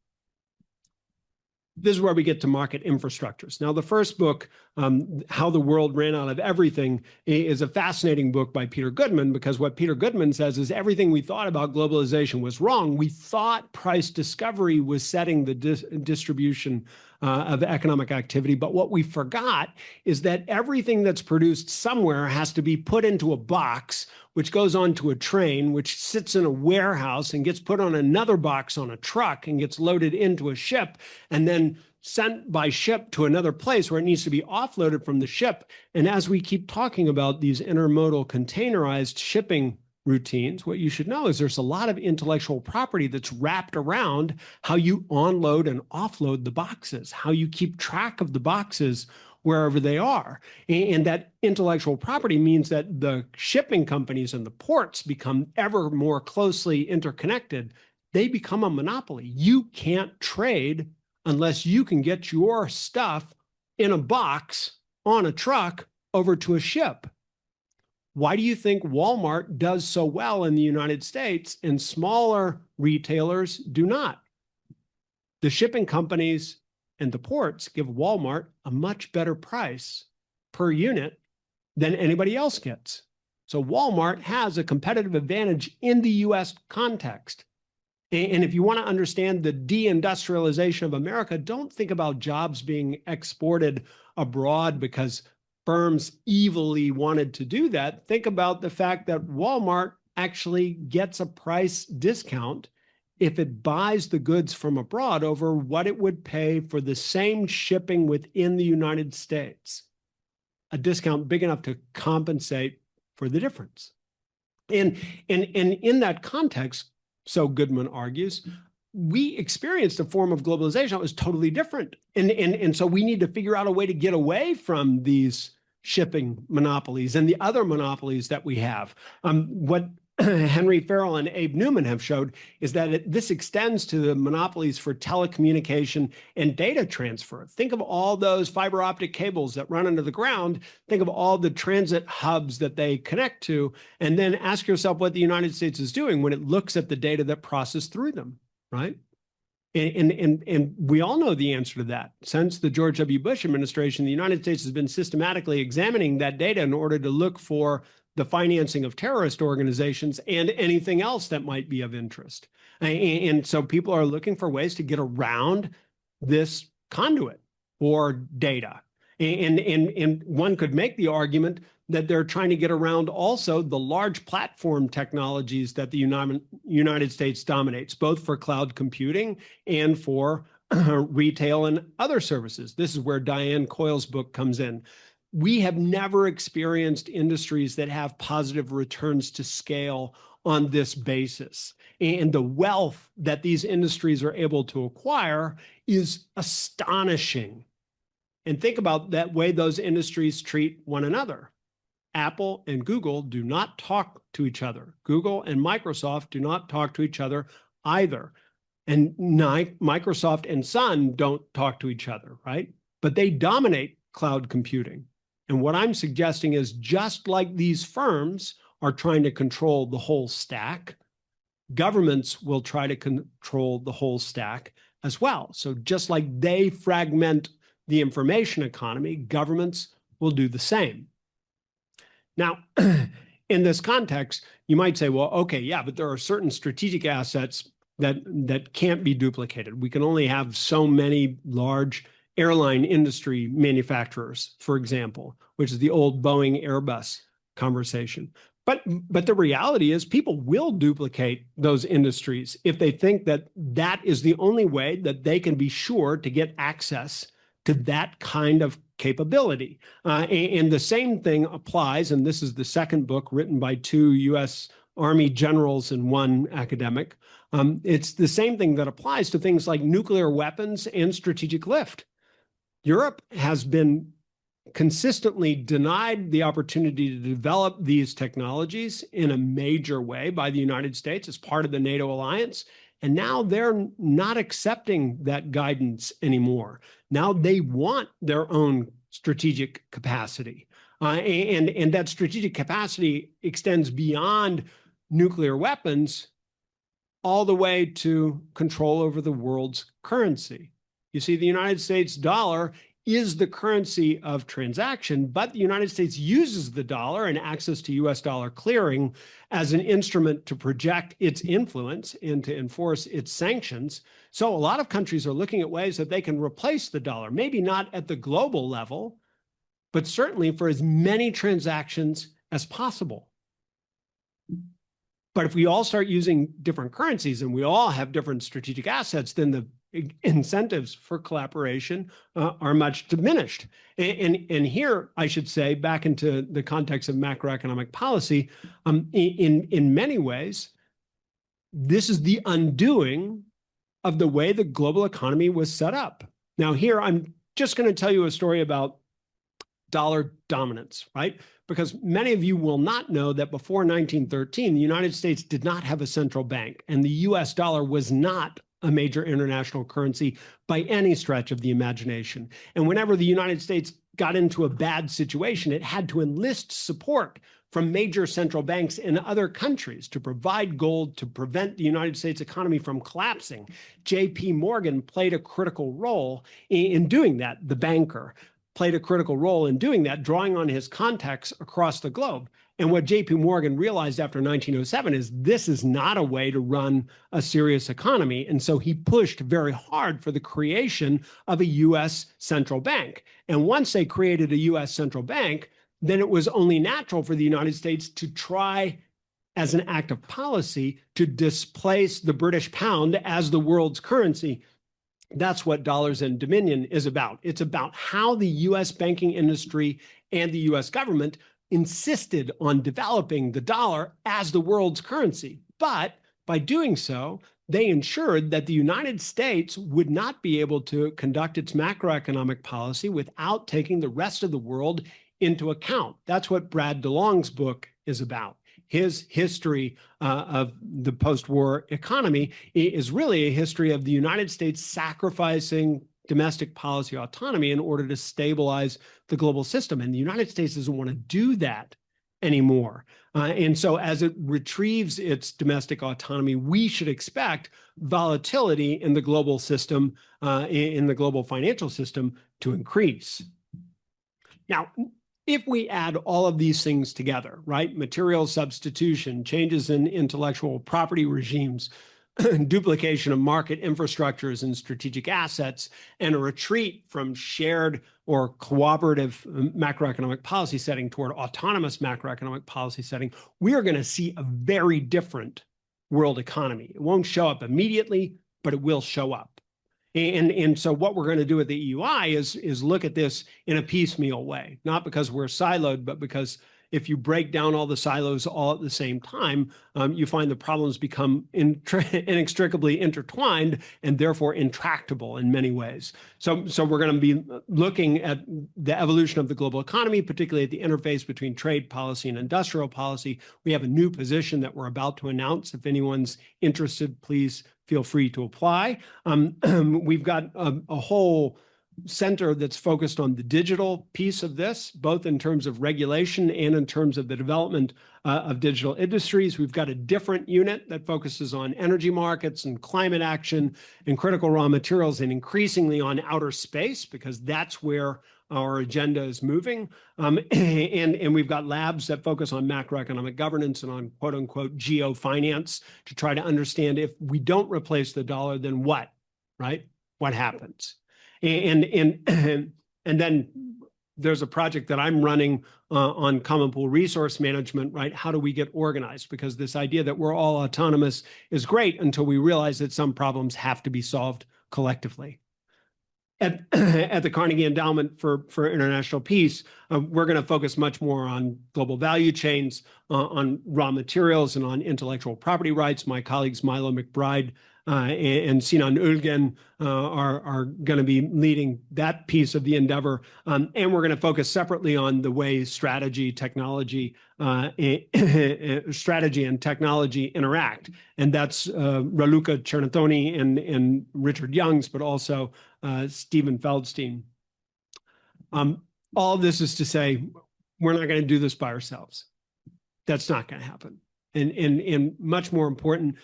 This is where we get to market infrastructures. Now, the first book, How the World Ran Out of Everything, is a fascinating book by Peter Goodman, because what Peter Goodman says is everything we thought about globalization was wrong. We thought price discovery was setting the distribution of economic activity, but what we forgot is that everything that's produced somewhere has to be put into a box, which goes onto a train, which sits in a warehouse and gets put on another box on a truck and gets loaded into a ship, and then sent by ship to another place where it needs to be offloaded from the ship. And as we keep talking about these intermodal containerized shipping routines, what you should know is there's a lot of intellectual property that's wrapped around how you onload and offload the boxes, how you keep track of the boxes wherever they are. And that intellectual property means that the shipping companies and the ports become ever more closely interconnected. They become a monopoly. You can't trade unless you can get your stuff in a box on a truck over to a ship. Why do you think Walmart does so well in the United States and smaller retailers do not? The shipping companies and the ports give Walmart a much better price per unit than anybody else gets. So Walmart has a competitive advantage in the US context. And if you want to understand the deindustrialization of America, don't think about jobs being exported abroad because firms evilly wanted to do that. Think about the fact that Walmart actually gets a price discount if it buys the goods from abroad over what it would pay for the same shipping within the United States. A discount big enough to compensate for the difference. And in that context, so Goodman argues, we experienced a form of globalization that was totally different. And so we need to figure out a way to get away from these shipping monopolies and the other monopolies that we have. What Henry Farrell and Abe Newman have showed is that this extends to the monopolies for telecommunication and data transfer. Think of all those fiber optic cables that run under the ground. Think of all the transit hubs that they connect to, and then ask yourself what the United States is doing when it looks at the data that process through them, right? And we all know the answer to that. Since the George W. Bush administration, the United States has been systematically examining that data in order to look for the financing of terrorist organizations, and anything else that might be of interest. And so people are looking for ways to get around this conduit or data. And one could make the argument that they're trying to get around also the large platform technologies that the United States dominates, both for cloud computing and for retail and other services. This is where Diane Coyle's book comes in. We have never experienced industries that have positive returns to scale on this basis. And the wealth that these industries are able to acquire is astonishing. And think about that way those industries treat one another. Apple and Google do not talk to each other. Google and Microsoft do not talk to each other either. And Microsoft and Sun don't talk to each other, right? But they dominate cloud computing. And what I'm suggesting is just like these firms are trying to control the whole stack, governments will try to control the whole stack as well. So just like they fragment the information economy, governments will do the same. Now, in this context, you might say, well, okay, yeah, but there are certain strategic assets that can't be duplicated. We can only have so many large airline industry manufacturers, for example, which is the old Boeing Airbus conversation. But the reality is people will duplicate those industries if they think that that is the only way that they can be sure to get access to that kind of capability. And the same thing applies, and this is the second book written by two U.S. Army generals and one academic. It's the same thing that applies to things like nuclear weapons and strategic lift. Europe has been consistently denied the opportunity to develop these technologies in a major way by the United States as part of the NATO alliance. And now they're not accepting that guidance anymore. Now they want their own strategic capacity. And that strategic capacity extends beyond nuclear weapons all the way to control over the world's currency. You see, the United States dollar is the currency of transaction, but the United States uses the dollar and access to US dollar clearing as an instrument to project its influence and to enforce its sanctions. So a lot of countries are looking at ways that they can replace the dollar, maybe not at the global level, but certainly for as many transactions as possible. But if we all start using different currencies and we all have different strategic assets, then the incentives for collaboration are much diminished. And here, I should say, back into the context of macroeconomic policy, in many ways, this is the undoing of the way the global economy was set up. Now here, I'm just going to tell you a story about dollar dominance, right? Because many of you will not know that before 1913, the United States did not have a central bank, and the US dollar was not a major international currency by any stretch of the imagination. And whenever the United States got into a bad situation, it had to enlist support from major central banks in other countries to provide gold to prevent the United States economy from collapsing. J.P. Morgan played a critical role in doing that. The banker played a critical role in doing that, drawing on his contacts across the globe. And what J.P. Morgan realized after 1907 is this is not a way to run a serious economy. And so he pushed very hard for the creation of a U.S. central bank. And once they created a U.S. central bank, then it was only natural for the United States to try, as an act of policy, to displace the British pound as the world's currency. That's what Dollars and Dominion is about. It's about how the U.S. banking industry and the U.S. government insisted on developing the dollar as the world's currency. But by doing so, they ensured that the United States would not be able to conduct its macroeconomic policy without taking the rest of the world into account. That's what Brad DeLong's book is about. His history of the post-war economy is really a history of the United States sacrificing domestic policy autonomy in order to stabilize the global system. And the United States doesn't want to do that anymore. And so as it retrieves its domestic autonomy, we should expect volatility in the global system, in the global financial system, to increase. Now, If we add all of these things together, right? Material substitution, changes in intellectual property regimes, duplication of market infrastructures and strategic assets, and a retreat from shared or cooperative macroeconomic policy setting toward autonomous macroeconomic policy setting, we are going to see a very different world economy. It won't show up immediately, but it will show up. And so what we're going to do at the EUI is look at this in a piecemeal way, not because we're siloed, but because if you break down all the silos all at the same time, you find the problems become inextricably intertwined and therefore intractable in many ways. So we're going to be looking at the evolution of the global economy, particularly at the interface between trade policy and industrial policy. We have a new position that we're about to announce. If anyone's interested, please feel free to apply. We've got a whole center that's focused on the digital piece of this, both in terms of regulation and in terms of the development of digital industries. We've got a different unit that focuses on energy markets and climate action and critical raw materials, and increasingly on outer space, because that's where our agenda is moving. And we've got labs that focus on macroeconomic governance and on quote unquote geofinance to try to understand, if we don't replace the dollar, then what, right? What happens? And then there's a project that I'm running on common pool resource management, right? How do we get organized? Because this idea that we're all autonomous is great until we realize that some problems have to be solved collectively. At the Carnegie Endowment for International Peace, we're going to focus much more on global value chains, on raw materials, and on intellectual property rights. My colleagues Milo McBride and Sinan Ulgen are going to be leading that piece of the endeavor. And we're going to focus separately on the way strategy, strategy and technology interact. And that's Raluca Cernatoni and Richard Youngs, but also Stephen Feldstein. All of this is to say, we're not going to do this by ourselves. That's not going to happen. And much more important,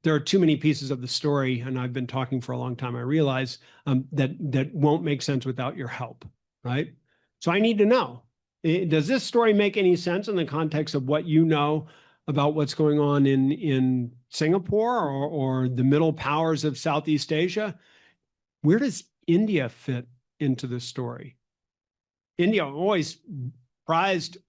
there are too many pieces of the story, and I've been talking for a long time, I realize, that won't make sense without your help, right? So I need to know, does this story make any sense in the context of what you know about what's going on in Singapore or the middle powers of Southeast Asia? Where does India fit into this story? India always prized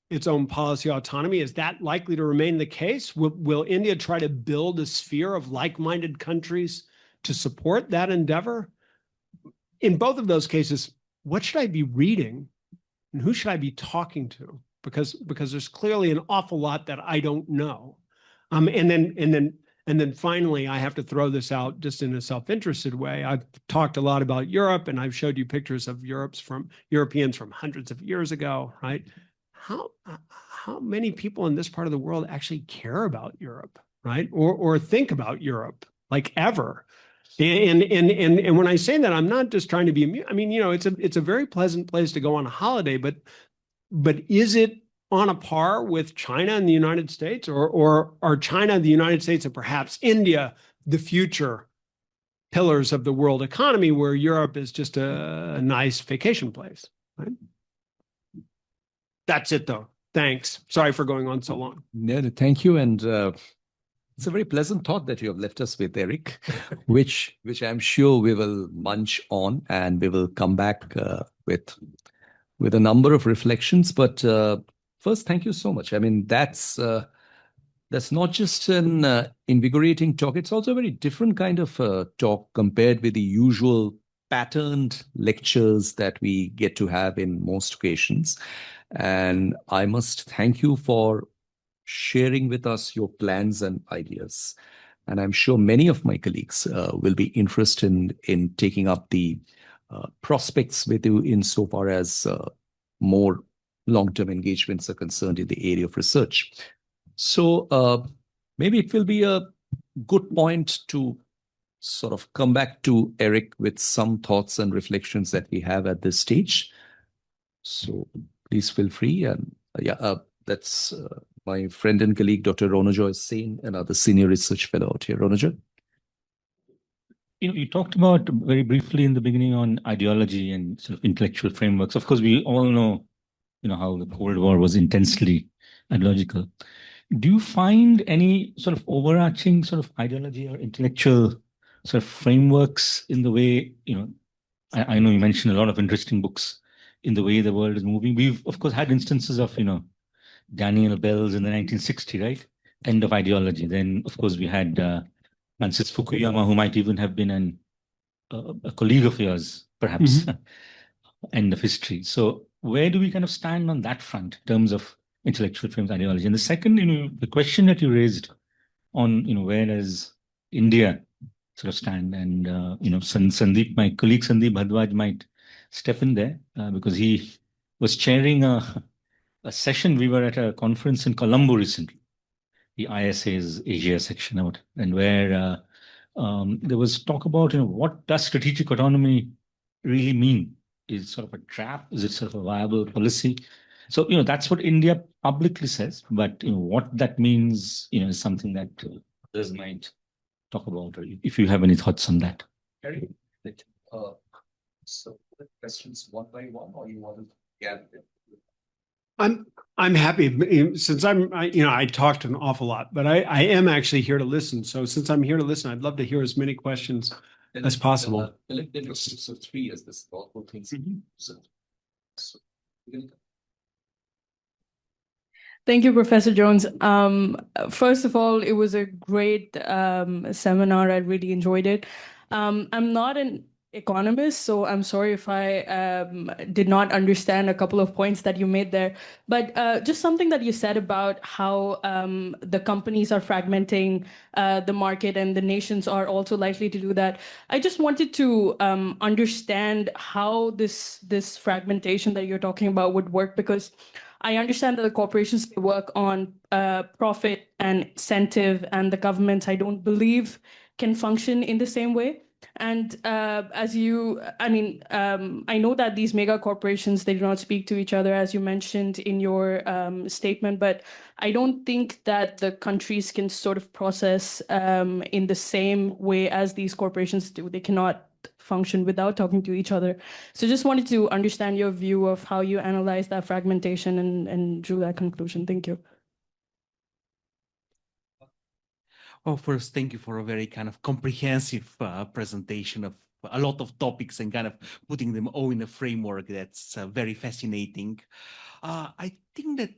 its own policy autonomy. Is that likely to remain the case? Will India try to build a sphere of like-minded countries to support that endeavor? In both of those cases, what should I be reading and who should I be talking to? Because there's clearly an awful lot that I don't know. And then finally, I have to throw this out just in a self-interested way. I've talked a lot about Europe, and I've showed you pictures of Europeans from hundreds of years ago, right? How many people in this part of the world actually care about Europe, right? Or think about Europe, like, ever? And when I say that, I'm not just trying to be, I mean, it's a very pleasant place to go on a holiday, but is it on a par with China and the United States, or are China, the United States, and perhaps India the future pillars of the world economy, where Europe is just a nice vacation place, right? That's it, though. Thanks. Sorry for going on so long. No, thank you. And it's a very pleasant thought that you have left us with, Eric, which I'm sure we will munch on, and we will come back with a number of reflections. But first, thank you so much. I mean, that's not just an invigorating talk. It's also a very different kind of talk compared with the usual patterned lectures that we get to have in most occasions. And I must thank you for sharing with us your plans and ideas. And I'm sure many of my colleagues will be interested in taking up the prospects with you insofar as more long-term engagements are concerned in the area of research. So maybe it will be a good point to sort of come back to Eric with some thoughts and reflections that we have at this stage. So please feel free. And that's my friend and colleague, Dr. Ronojoy Sen, another senior research fellow out here. Ronojoy? You talked about very briefly in the beginning on ideology and sort of intellectual frameworks. Of course, we all know, how the Cold War was intensely ideological. Do you find any sort of overarching sort of ideology or intellectual sort of frameworks in the way, I know you mentioned a lot of interesting books in the way the world is moving. We've, of course, had instances of, Daniel Bell's in the 1960s, right? End of ideology. Then, of course, we had Francis Fukuyama, who might even have been a colleague of yours, perhaps, end of history. So where do we kind of stand on that front in terms of intellectual frames ideology? And the second, the question that you raised on, where does India sort of stand? And, Sandeep, my colleague Sandeep Bhadwaj might step in there because he was chairing a session. We were at a conference in Colombo recently, the ISA's Asia section out, and where there was talk about, what does strategic autonomy really mean? Is it sort of a trap? Is it sort of a viable policy? So, that's what India publicly says, but, what that means, is something that others might talk about, or if you have any thoughts on that. Very good. So questions one by one, or you want to gather them? I'm happy since I talked an awful lot, but I am actually here to listen. So since I'm here to listen, I'd love to hear as many questions as possible. So three as this thoughtful things. Thank you, Professor Jones. First of all, it was a great seminar. I really enjoyed it. I'm not an economist, so I'm sorry if I did not understand a couple of points that you made there. But just something that you said about how the companies are fragmenting the market and the nations are also likely to do that. I just wanted to understand how this fragmentation that you're talking about would work, because I understand that the corporations work on profit and incentive, and the governments, I don't believe, can function in the same way. And I know that these mega corporations, they do not speak to each other, as you mentioned in your statement, but I don't think that the countries can sort of process in the same way as these corporations do. They cannot function without talking to each other. So just wanted to understand your view of how you analyze that fragmentation and drew that conclusion. Thank you. Well, first, thank you for a very kind of comprehensive presentation of a lot of topics and kind of putting them all in a framework that's very fascinating. I think that,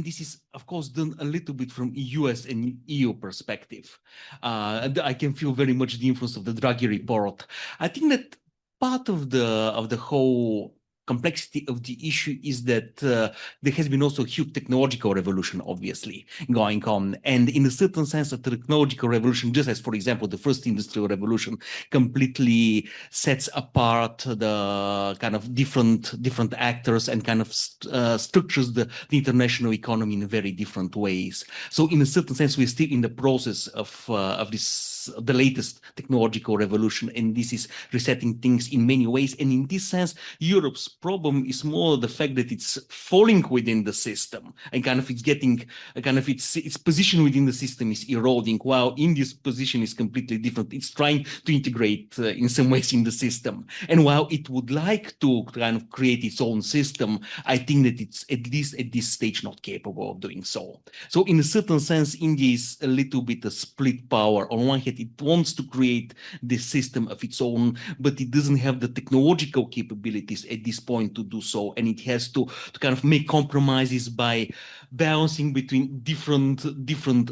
this is, of course, done a little bit from US and EU perspective. And I can feel very much the influence of the Draghi report. I think that part of the whole complexity of the issue is that there has been also a huge technological revolution, obviously, going on. And in a certain sense, a technological revolution, just as, for example, the first industrial revolution completely sets apart the kind of different actors and kind of structures the international economy in very different ways. So in a certain sense, we're still in the process of the latest technological revolution, and this is resetting things in many ways. And in this sense, Europe's problem is more the fact that it's falling within the system and kind of it's getting kind of its position within the system is eroding, while India's position is completely different. It's trying to integrate in some ways in the system. And while it would like to kind of create its own system, I think that it's at least at this stage not capable of doing so. So in a certain sense, India is a little bit a split power. On one hand, it wants to create this system of its own, but it doesn't have the technological capabilities at this point to do so, and it has to kind of make compromises by balancing between different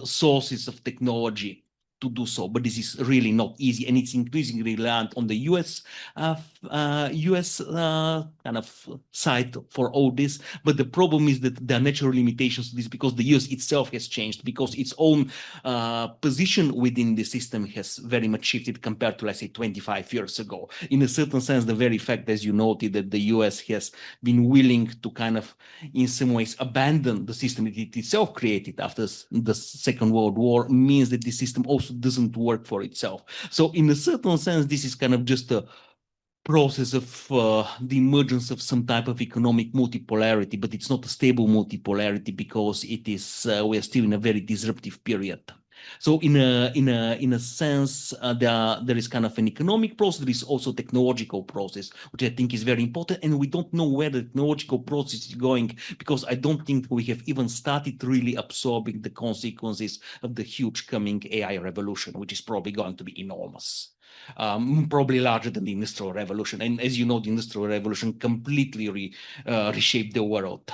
sources of technology to do so. But this is really not easy, and it's increasingly reliant on the US kind of side for all this. But the problem is that there are natural limitations to this because the US itself has changed, because its own position within the system has very much shifted compared to, let's say, 25 years ago. In a certain sense, the very fact, as you noted, that the US has been willing to kind of, in some ways, abandon the system that it itself created after the Second World War means that the system also doesn't work for itself. So in a certain sense, this is kind of just a process of the emergence of some type of economic multipolarity, but it's not a stable multipolarity because it is we are still in a very disruptive period. So in a sense, there is kind of an economic process. There is also technological process, which I think is very important. And we don't know where the technological process is going, because I don't think we have even started really absorbing the consequences of the huge coming AI revolution, which is probably going to be enormous. Probably larger than the Industrial Revolution. And as you know, the Industrial Revolution completely reshaped the world.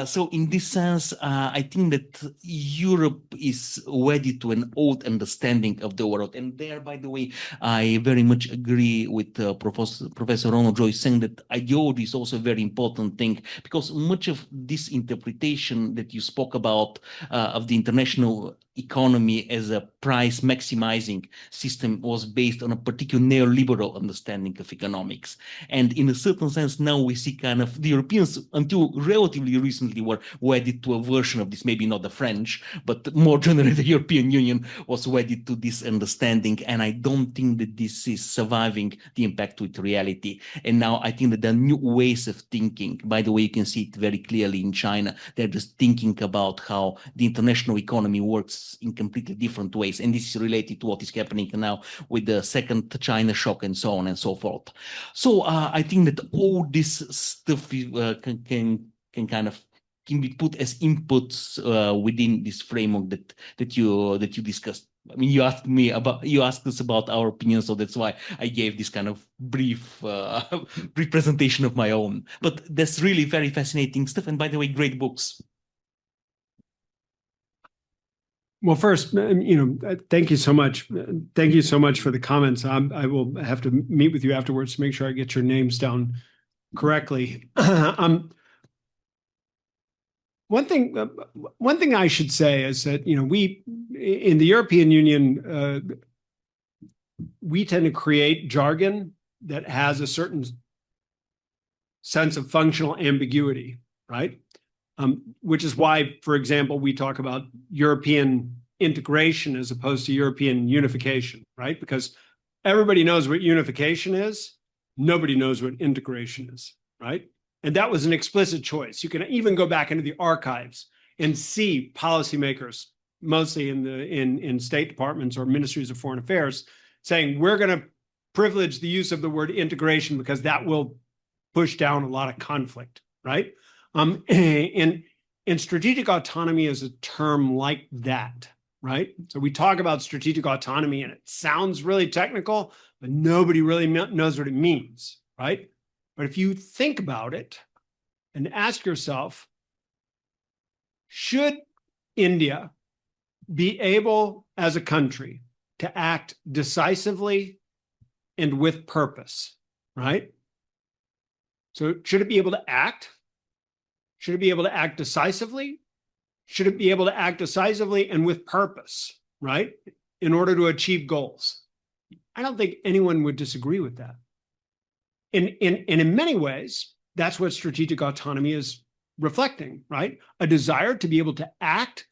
So in this sense, I think that Europe is wedded to an old understanding of the world. And there, by the way, I very much agree with Professor Ronald Joyce saying that ideology is also a very important thing, because much of this interpretation that you spoke about of the international economy as a price maximizing system was based on a particular neoliberal understanding of economics. And in a certain sense, now we see kind of the Europeans, until relatively recently, were wedded to a version of this, maybe not the French, but more generally the European Union was wedded to this understanding. And I don't think that this is surviving the impact with reality. And now I think that there are new ways of thinking. By the way, you can see it very clearly in China. They're just thinking about how the international economy works in completely different ways. And this is related to what is happening now with the second China shock and so on and so forth. So I think that all this stuff can be put as inputs within this framework that you discussed. I mean, you asked us about our opinion, so that's why I gave this kind of brief presentation of my own. But that's really very fascinating stuff. And by the way, great books. Well, first, thank you so much. Thank you so much for the comments. I will have to meet with you afterwards to make sure I get your names down correctly. One thing I should say is that we in the European Union we tend to create jargon that has a certain sense of functional ambiguity, right? Which is why, for example, we talk about European integration as opposed to European unification, right? Because everybody knows what unification is. Nobody knows what integration is, right? And that was an explicit choice. You can even go back into the archives and see policymakers, mostly in state departments or ministries of foreign affairs, saying, we're going to privilege the use of the word integration because that will push down a lot of conflict, right? And strategic autonomy is a term like that, right? So we talk about strategic autonomy and it sounds really technical, but nobody really knows what it means, right? But if you think about it and ask yourself, should India be able as a country to act decisively and with purpose, right? So should it be able to act? Should it be able to act decisively? Should it be able to act decisively and with purpose, right? In order to achieve goals? I don't think anyone would disagree with that. And in many ways, that's what strategic autonomy is reflecting, right? A desire to be able to act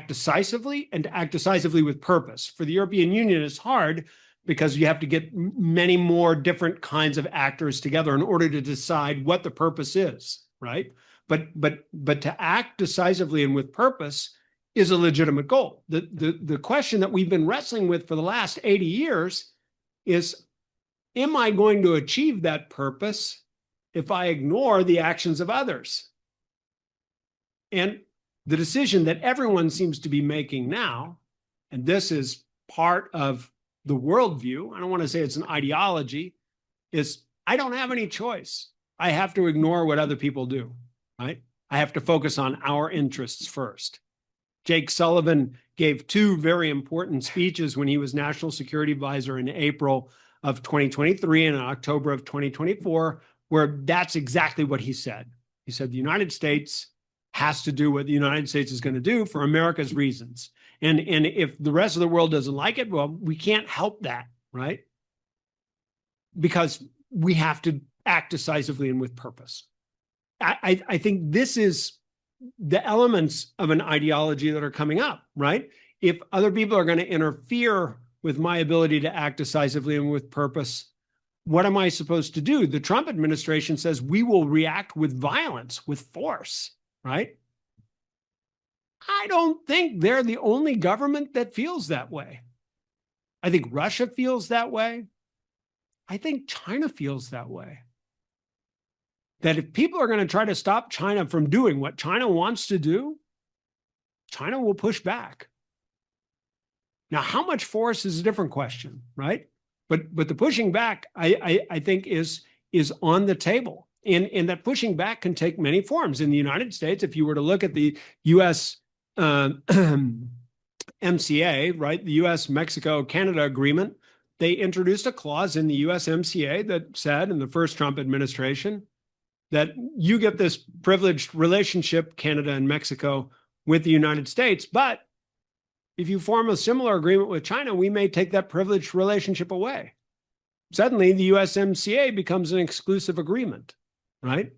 decisively, and to act decisively with purpose. For the European Union, it's hard because you have to get many more different kinds of actors together in order to decide what the purpose is, right? But to act decisively and with purpose is a legitimate goal. The question that we've been wrestling with for the last 80 years is, am I going to achieve that purpose if I ignore the actions of others? And the decision that everyone seems to be making now, and this is part of the worldview, I don't want to say it's an ideology, is I don't have any choice. I have to ignore what other people do, right? I have to focus on our interests first. Jake Sullivan gave two very important speeches when he was National Security Advisor in April of 2023 and in October of 2024, where that's exactly what he said. He said the United States has to do what the United States is going to do for America's reasons. And if the rest of the world doesn't like it, well, we can't help that, right? Because we have to act decisively and with purpose. I think this is the elements of an ideology that are coming up, right? If other people are going to interfere with my ability to act decisively and with purpose, what am I supposed to do? The Trump administration says we will react with violence, with force, right? I don't think they're the only government that feels that way. I think Russia feels that way. I think China feels that way. That if people are going to try to stop China from doing what China wants to do, China will push back. Now, how much force is a different question, right? But the pushing back, I think, is on the table. And that pushing back can take many forms. In the United States, if you were to look at the U.S. MCA, right, the U.S. Mexico-Canada agreement, they introduced a clause in the USMCA that said in the first Trump administration that you get this privileged relationship, Canada and Mexico, with the United States, but if you form a similar agreement with China, we may take that privileged relationship away. Suddenly, the USMCA becomes an exclusive agreement, right?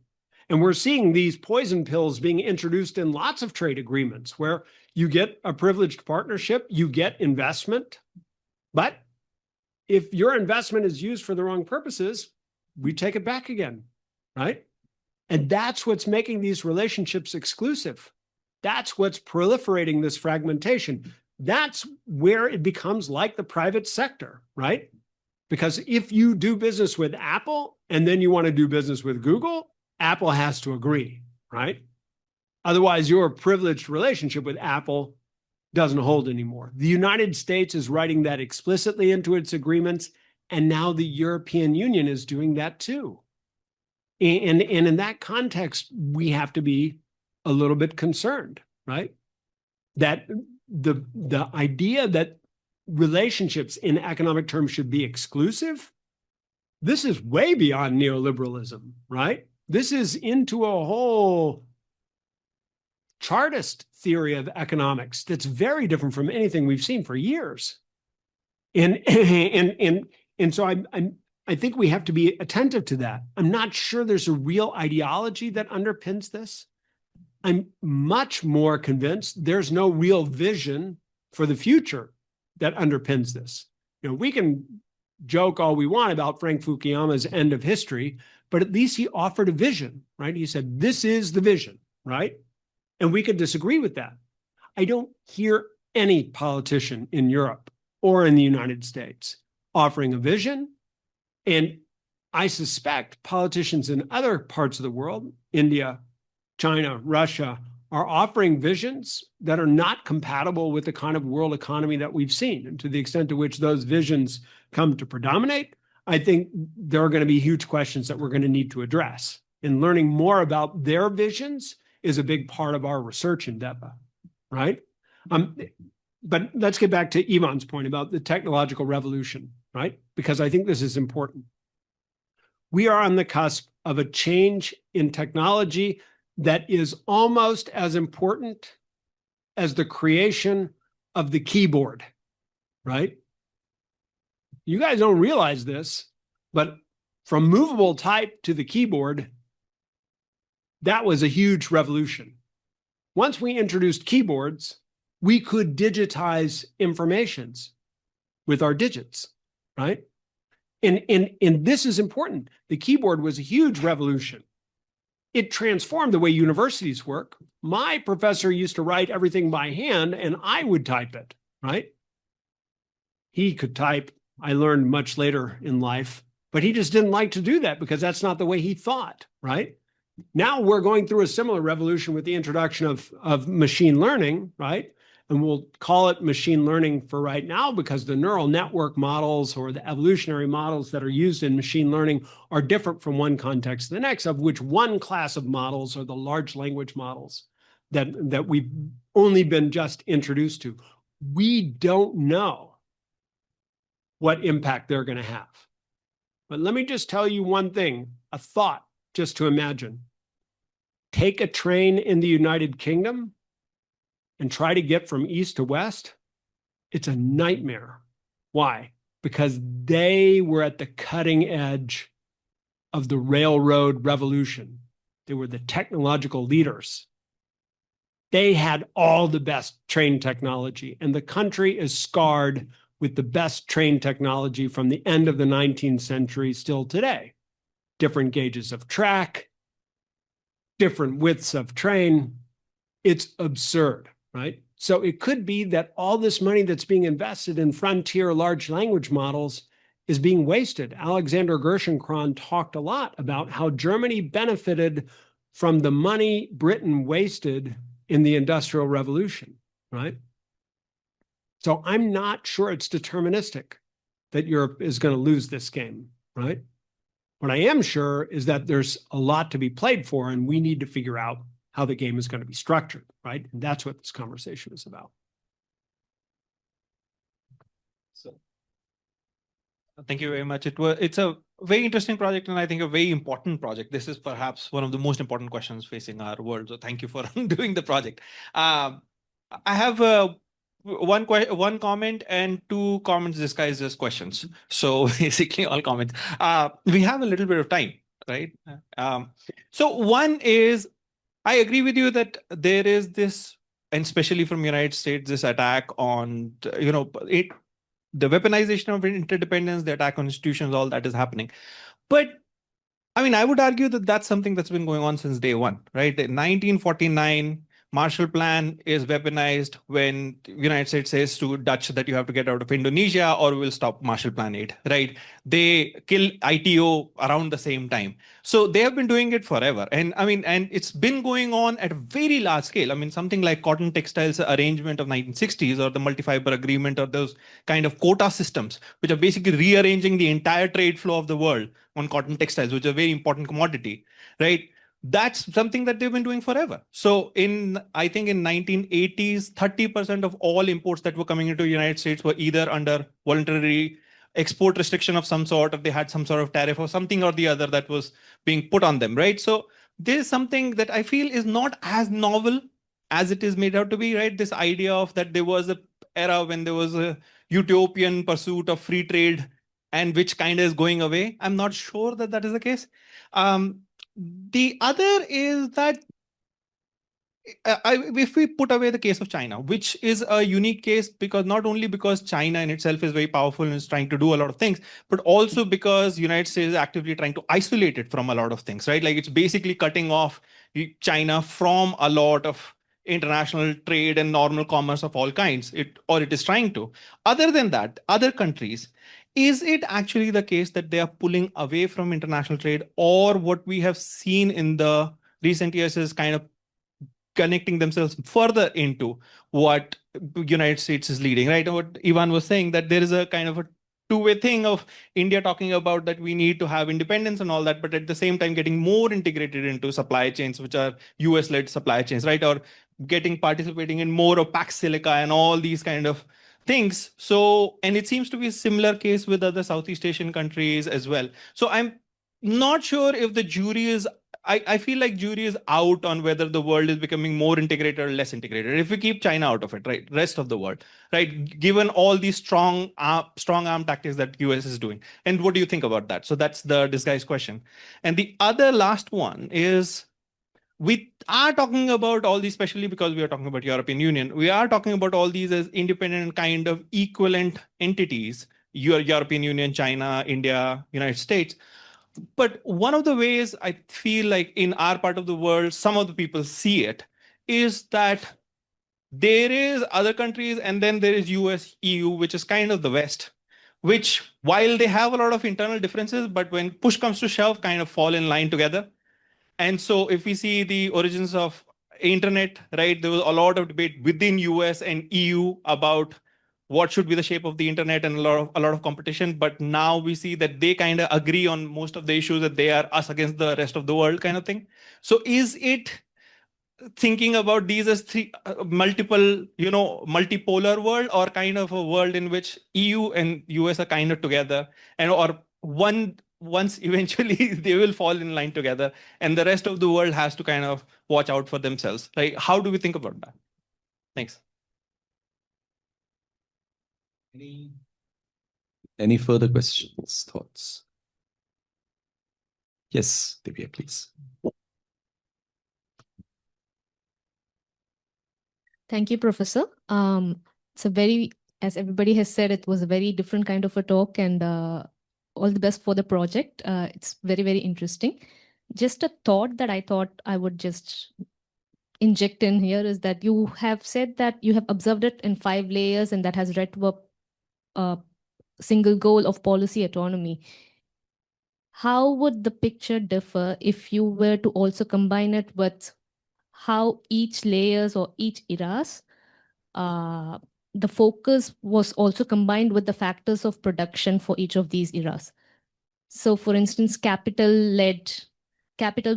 And we're seeing these poison pills being introduced in lots of trade agreements where you get a privileged partnership, you get investment, but if your investment is used for the wrong purposes, we take it back again, right? And that's what's making these relationships exclusive. That's what's proliferating this fragmentation. That's where it becomes like the private sector, right? Because if you do business with Apple and then you want to do business with Google, Apple has to agree, right? Otherwise, your privileged relationship with Apple doesn't hold anymore. The United States is writing that explicitly into its agreements, and now the European Union is doing that too. And in that context, we have to be a little bit concerned, right? That the idea that relationships in economic terms should be exclusive, this is way beyond neoliberalism, right? This is into a whole Chartist theory of economics that's very different from anything we've seen for years. And so I think we have to be attentive to that. I'm not sure there's a real ideology that underpins this. I'm much more convinced there's no real vision for the future that underpins this. You know, we can joke all we want about Frank Fukuyama's end of history, but at least he offered a vision, right? He said, this is the vision, right? And we could disagree with that. I don't hear any politician in Europe or in the United States offering a vision. And I suspect politicians in other parts of the world, India, China, Russia, are offering visions that are not compatible with the kind of world economy that we've seen. And to the extent to which those visions come to predominate, I think there are going to be huge questions that we're going to need to address. And learning more about their visions is a big part of our research endeavor, right? But let's get back to Ivan's point about the technological revolution, right? Because I think this is important. We are on the cusp of a change in technology that is almost as important as the creation of the keyboard, right? You guys don't realize this, but from movable type to the keyboard, that was a huge revolution. Once we introduced keyboards, we could digitize informations with our digits, right? And this is important. The keyboard was a huge revolution. It transformed the way universities work. My professor used to write everything by hand, and I would type it, right? He could type, I learned much later in life, but he just didn't like to do that because that's not the way he thought, right? Now we're going through a similar revolution with the introduction of machine learning, right? And we'll call it machine learning for right now because the neural network models or the evolutionary models that are used in machine learning are different from one context to the next, of which one class of models are the large language models that we've only been just introduced to. We don't know what impact they're going to have. But let me just tell you one thing, a thought just to imagine. Take a train in the United Kingdom and try to get from east to west, it's a nightmare. Why? Because they were at the cutting edge of the railroad revolution. They were the technological leaders. They had all the best train technology, and the country is scarred with the best train technology from the end of the 19th century still today. Different gauges of track, different widths of train. It's absurd. right? So it could be that all this money that's being invested in frontier large language models is being wasted. Alexander Gerschenkron talked a lot about how Germany benefited from the money Britain wasted in the Industrial Revolution, right? So I'm not sure it's deterministic that Europe is going to lose this game, right? What I am sure is that there's a lot to be played for, and we need to figure out how the game is going to be structured, right? And that's what this conversation is about. So, thank you very much. It's a very interesting project, and I think a very important project. This is perhaps one of the most important questions facing our world. So thank you for doing the project. I have one comment and two comments disguised as questions. So basically all comments. We have a little bit of time, right? So one is, I agree with you that there is this, and especially from United States, this attack on, the weaponization of interdependence, the attack on institutions, all that is happening. But I mean, I would argue that that's something that's been going on since day one, right? In 1949, Marshall Plan is weaponized when the United States says to Dutch that you have to get out of Indonesia or we'll stop Marshall Plan aid, right? They kill ITO around the same time. So they have been doing it forever. And I mean, and it's been going on at a very large scale. I mean, something like cotton textiles arrangement of 1960s or the multi-fiber agreement or those kind of quota systems, which are basically rearranging the entire trade flow of the world on cotton textiles, which is a very important commodity, right? That's something that they've been doing forever. So I think in 1980s, 30% of all imports that were coming into the United States were either under voluntary export restriction of some sort, or they had some sort of tariff or something or the other that was being put on them, right? So there's something that I feel is not as novel as it is made out to be, right? This idea of that there was a era when there was a utopian pursuit of free trade and which kind of is going away. I'm not sure that that is the case. The other is that if we put away the case of China, which is a unique case because not only because China in itself is very powerful and is trying to do a lot of things, but also because United States is actively trying to isolate it from a lot of things, right? Like it's basically cutting off China from a lot of international trade and normal commerce of all kinds, it is trying to. Other than that, other countries, is it actually the case that they are pulling away from international trade, or what we have seen in the recent years is kind of connecting themselves further into what United States is leading, right? What Ivan was saying, that there is a kind of a two-way thing of India talking about that we need to have independence and all that, but at the same time getting more integrated into supply chains, which are US-led supply chains, right? Or participating in more of Pax Silica and all these kind of things. So, and it seems to be a similar case with other Southeast Asian countries as well. So I'm not sure if the jury is, I feel like jury is out on whether the world is becoming more integrated or less integrated. If we keep China out of it, right, rest of the world, right, given all these strong arm tactics that US is doing. And what do you think about that? So that's the disguised question. And the other last one is, we are talking about all these, especially because we are talking about European Union, we are talking about all these as independent kind of equivalent entities, European Union, China, India, United States. But one of the ways I feel like in our part of the world, some of the people see it is that there is other countries and then there is US, EU, which is kind of the West, which while they have a lot of internal differences, but when push comes to shove, kind of fall in line together. And so if we see the origins of internet, right, there was a lot of debate within US and EU about what should be the shape of the internet and a lot of competition. But now we see that they kind of agree on most of the issues, that they are us against the rest of the world kind of thing. So is it thinking about these as multiple, multipolar world, or kind of a world in which EU and US are kind of together, and or once eventually they will fall in line together and the rest of the world has to kind of watch out for themselves, right? How do we think about that? Thanks. Any further questions, thoughts? Yes, Divya, please. Thank you, Professor. It's a very, as everybody has said, it was a very different kind of a talk, and all the best for the project. It's very, very interesting. Just a thought that I thought I would just inject in here is that you have said that you have observed it in 5 layers and that has led to a single goal of policy autonomy. How would the picture differ if you were to also combine it with how each layers or each eras, the focus was also combined with the factors of production for each of these eras? So for instance, capital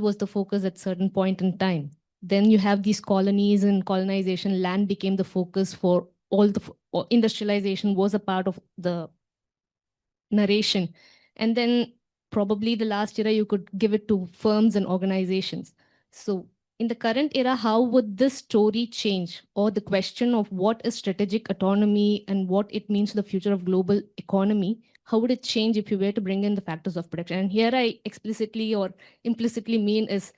was the focus at certain point in time. Then you have these colonies and colonization, land became the focus for all the industrialization was a part of the narration. And then probably the last era, you could give it to firms and organizations. So in the current era, how would this story change? Or the question of what is strategic autonomy and what it means to the future of global economy, how would it change if you were to bring in the factors of production? And here I explicitly or implicitly mean is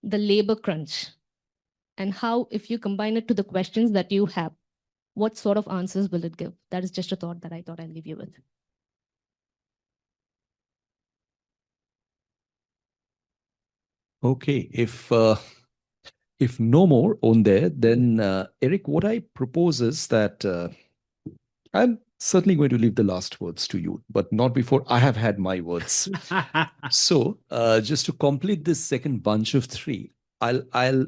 the labor crunch. And how, if you combine it to the questions that you have, what sort of answers will it give? That is just a thought that I thought I'll leave you with. Okay, if no more on there, then Eric, what I propose is that I'm certainly going to leave the last words to you, but not before I have had my words. So just to complete this second bunch of 3, I'll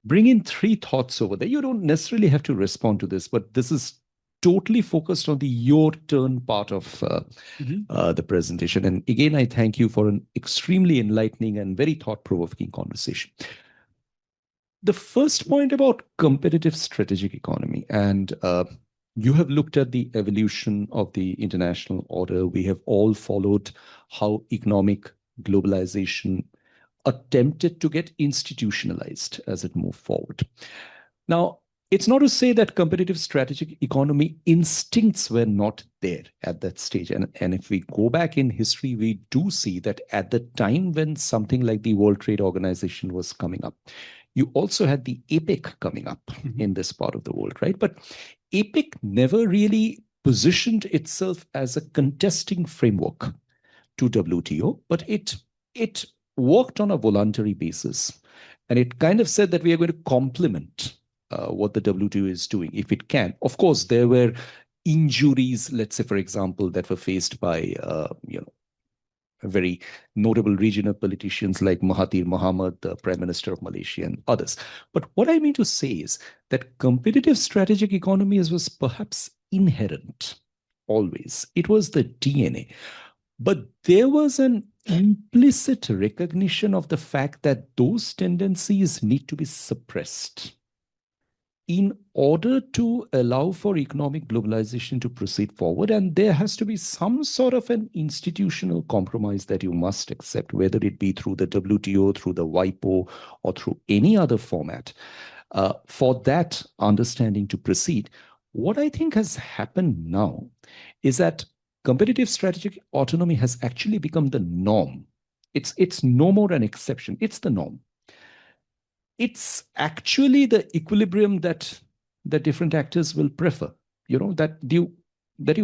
bring in 3 thoughts over there. You don't necessarily have to respond to this, but this is totally focused on the your turn part of the presentation. And again, I thank you for an extremely enlightening and very thought-provoking conversation. The first point about competitive strategic economy, and you have looked at the evolution of the international order. We have all followed how economic globalization attempted to get institutionalized as it moved forward. Now, it's not to say that competitive strategic economy instincts were not there at that stage. And if we go back in history, we do see that at the time when something like the World Trade Organization was coming up, you also had the APEC coming up in this part of the world, right? But APEC never really positioned itself as a contesting framework to WTO, but it worked on a voluntary basis. And it kind of said that we are going to complement what the WTO is doing, if it can. Of course, there were injuries, let's say, for example, that were faced by, very notable regional politicians like Mahathir Mohamad, the Prime Minister of Malaysia, and others. But what I mean to say is that competitive strategic economies was perhaps inherent always. It was the DNA. But there was an implicit recognition of the fact that those tendencies need to be suppressed in order to allow for economic globalization to proceed forward. And there has to be some sort of an institutional compromise that you must accept, whether it be through the WTO, through the WIPO, or through any other format, for that understanding to proceed. What I think has happened now is that competitive strategic autonomy has actually become the norm. It's no more an exception. It's the norm. It's actually the equilibrium that the different actors will prefer. That you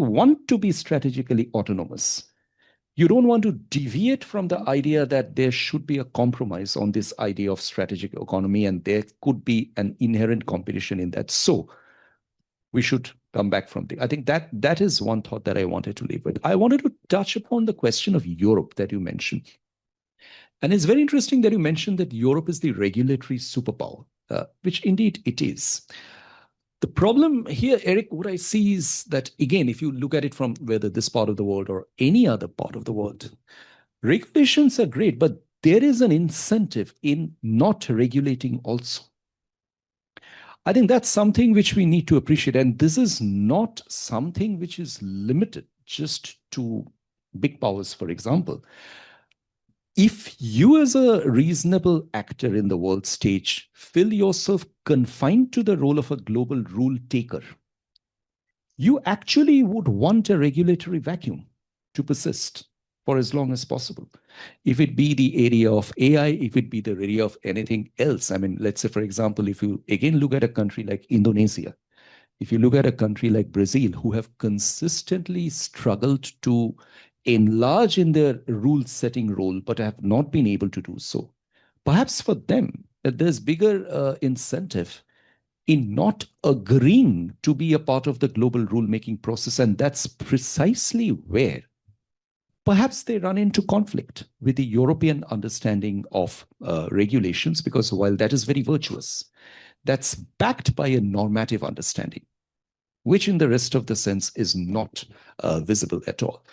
want to be strategically autonomous. You don't want to deviate from the idea that there should be a compromise on this idea of strategic economy, and there could be an inherent competition in that. So we should come back from there. I think that is one thought that I wanted to leave with. I wanted to touch upon the question of Europe that you mentioned. And it's very interesting that you mentioned that Europe is the regulatory superpower, which indeed it is. The problem here, Eric, what I see is that, again, if you look at it from whether this part of the world or any other part of the world, regulations are great, but there is an incentive in not regulating also. I think that's something which we need to appreciate. And this is not something which is limited just to big powers, for example. If you as a reasonable actor in the world stage feel yourself confined to the role of a global rule taker, you actually would want a regulatory vacuum to persist for as long as possible. If it be the area of AI, if it be the area of anything else. I mean, let's say, for example, if you again look at a country like Indonesia, if you look at a country like Brazil, who have consistently struggled to enlarge in their rule-setting role, but have not been able to do so. Perhaps for them, there's bigger incentive in not agreeing to be a part of the global rulemaking process. And that's precisely where perhaps they run into conflict with the European understanding of regulations, because while that is very virtuous, that's backed by a normative understanding, which in the rest of the sense is not visible at all.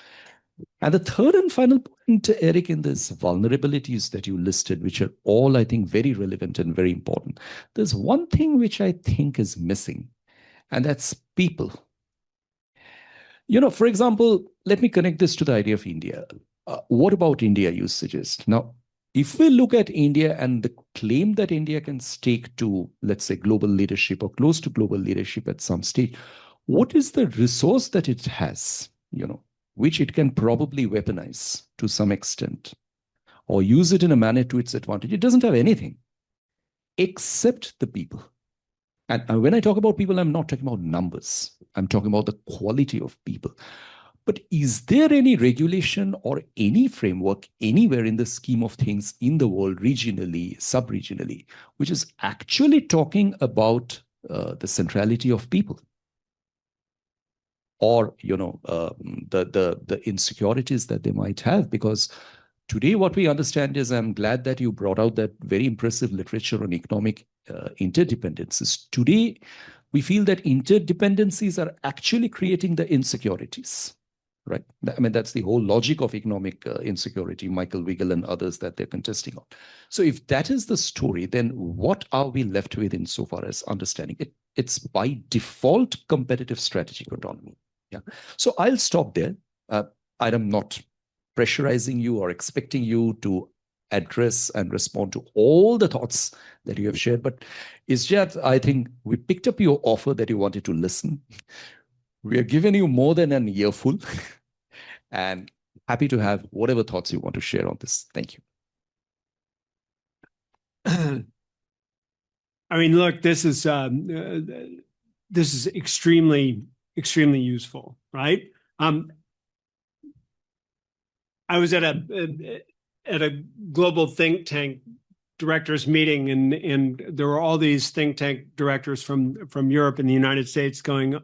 And the third and final point, Eric, in this vulnerabilities that you listed, which are all, I think, very relevant and very important. There's one thing which I think is missing, and that's people. For example, let me connect this to the idea of India. What about India, you suggest? Now, if we look at India and the claim that India can stake to, let's say, global leadership or close to global leadership at some stage, what is the resource that it has, which it can probably weaponize to some extent or use it in a manner to its advantage? It doesn't have anything except the people. And when I talk about people, I'm not talking about numbers. I'm talking about the quality of people. But is there any regulation or any framework anywhere in the scheme of things in the world, regionally, sub-regionally, which is actually talking about the centrality of people? Or, the insecurities that they might have? Because today what we understand is, I'm glad that you brought out that very impressive literature on economic interdependencies. Today, we feel that interdependencies are actually creating the insecurities, right? I mean, that's the whole logic of economic insecurity, Michael Wiggle and others that they're contesting on. So if that is the story, then what are we left with insofar as understanding it? It's by default competitive strategic autonomy. Yeah. So I'll stop there. I'm not pressurizing you or expecting you to address and respond to all the thoughts that you have shared, but it's just, I think we picked up your offer that you wanted to listen. We are giving you more than an earful and happy to have whatever thoughts you want to share on this. Thank you. I mean, look, this is extremely, extremely useful, right? I was at a global think tank directors meeting, and there were all these think tank directors from Europe and the United States going,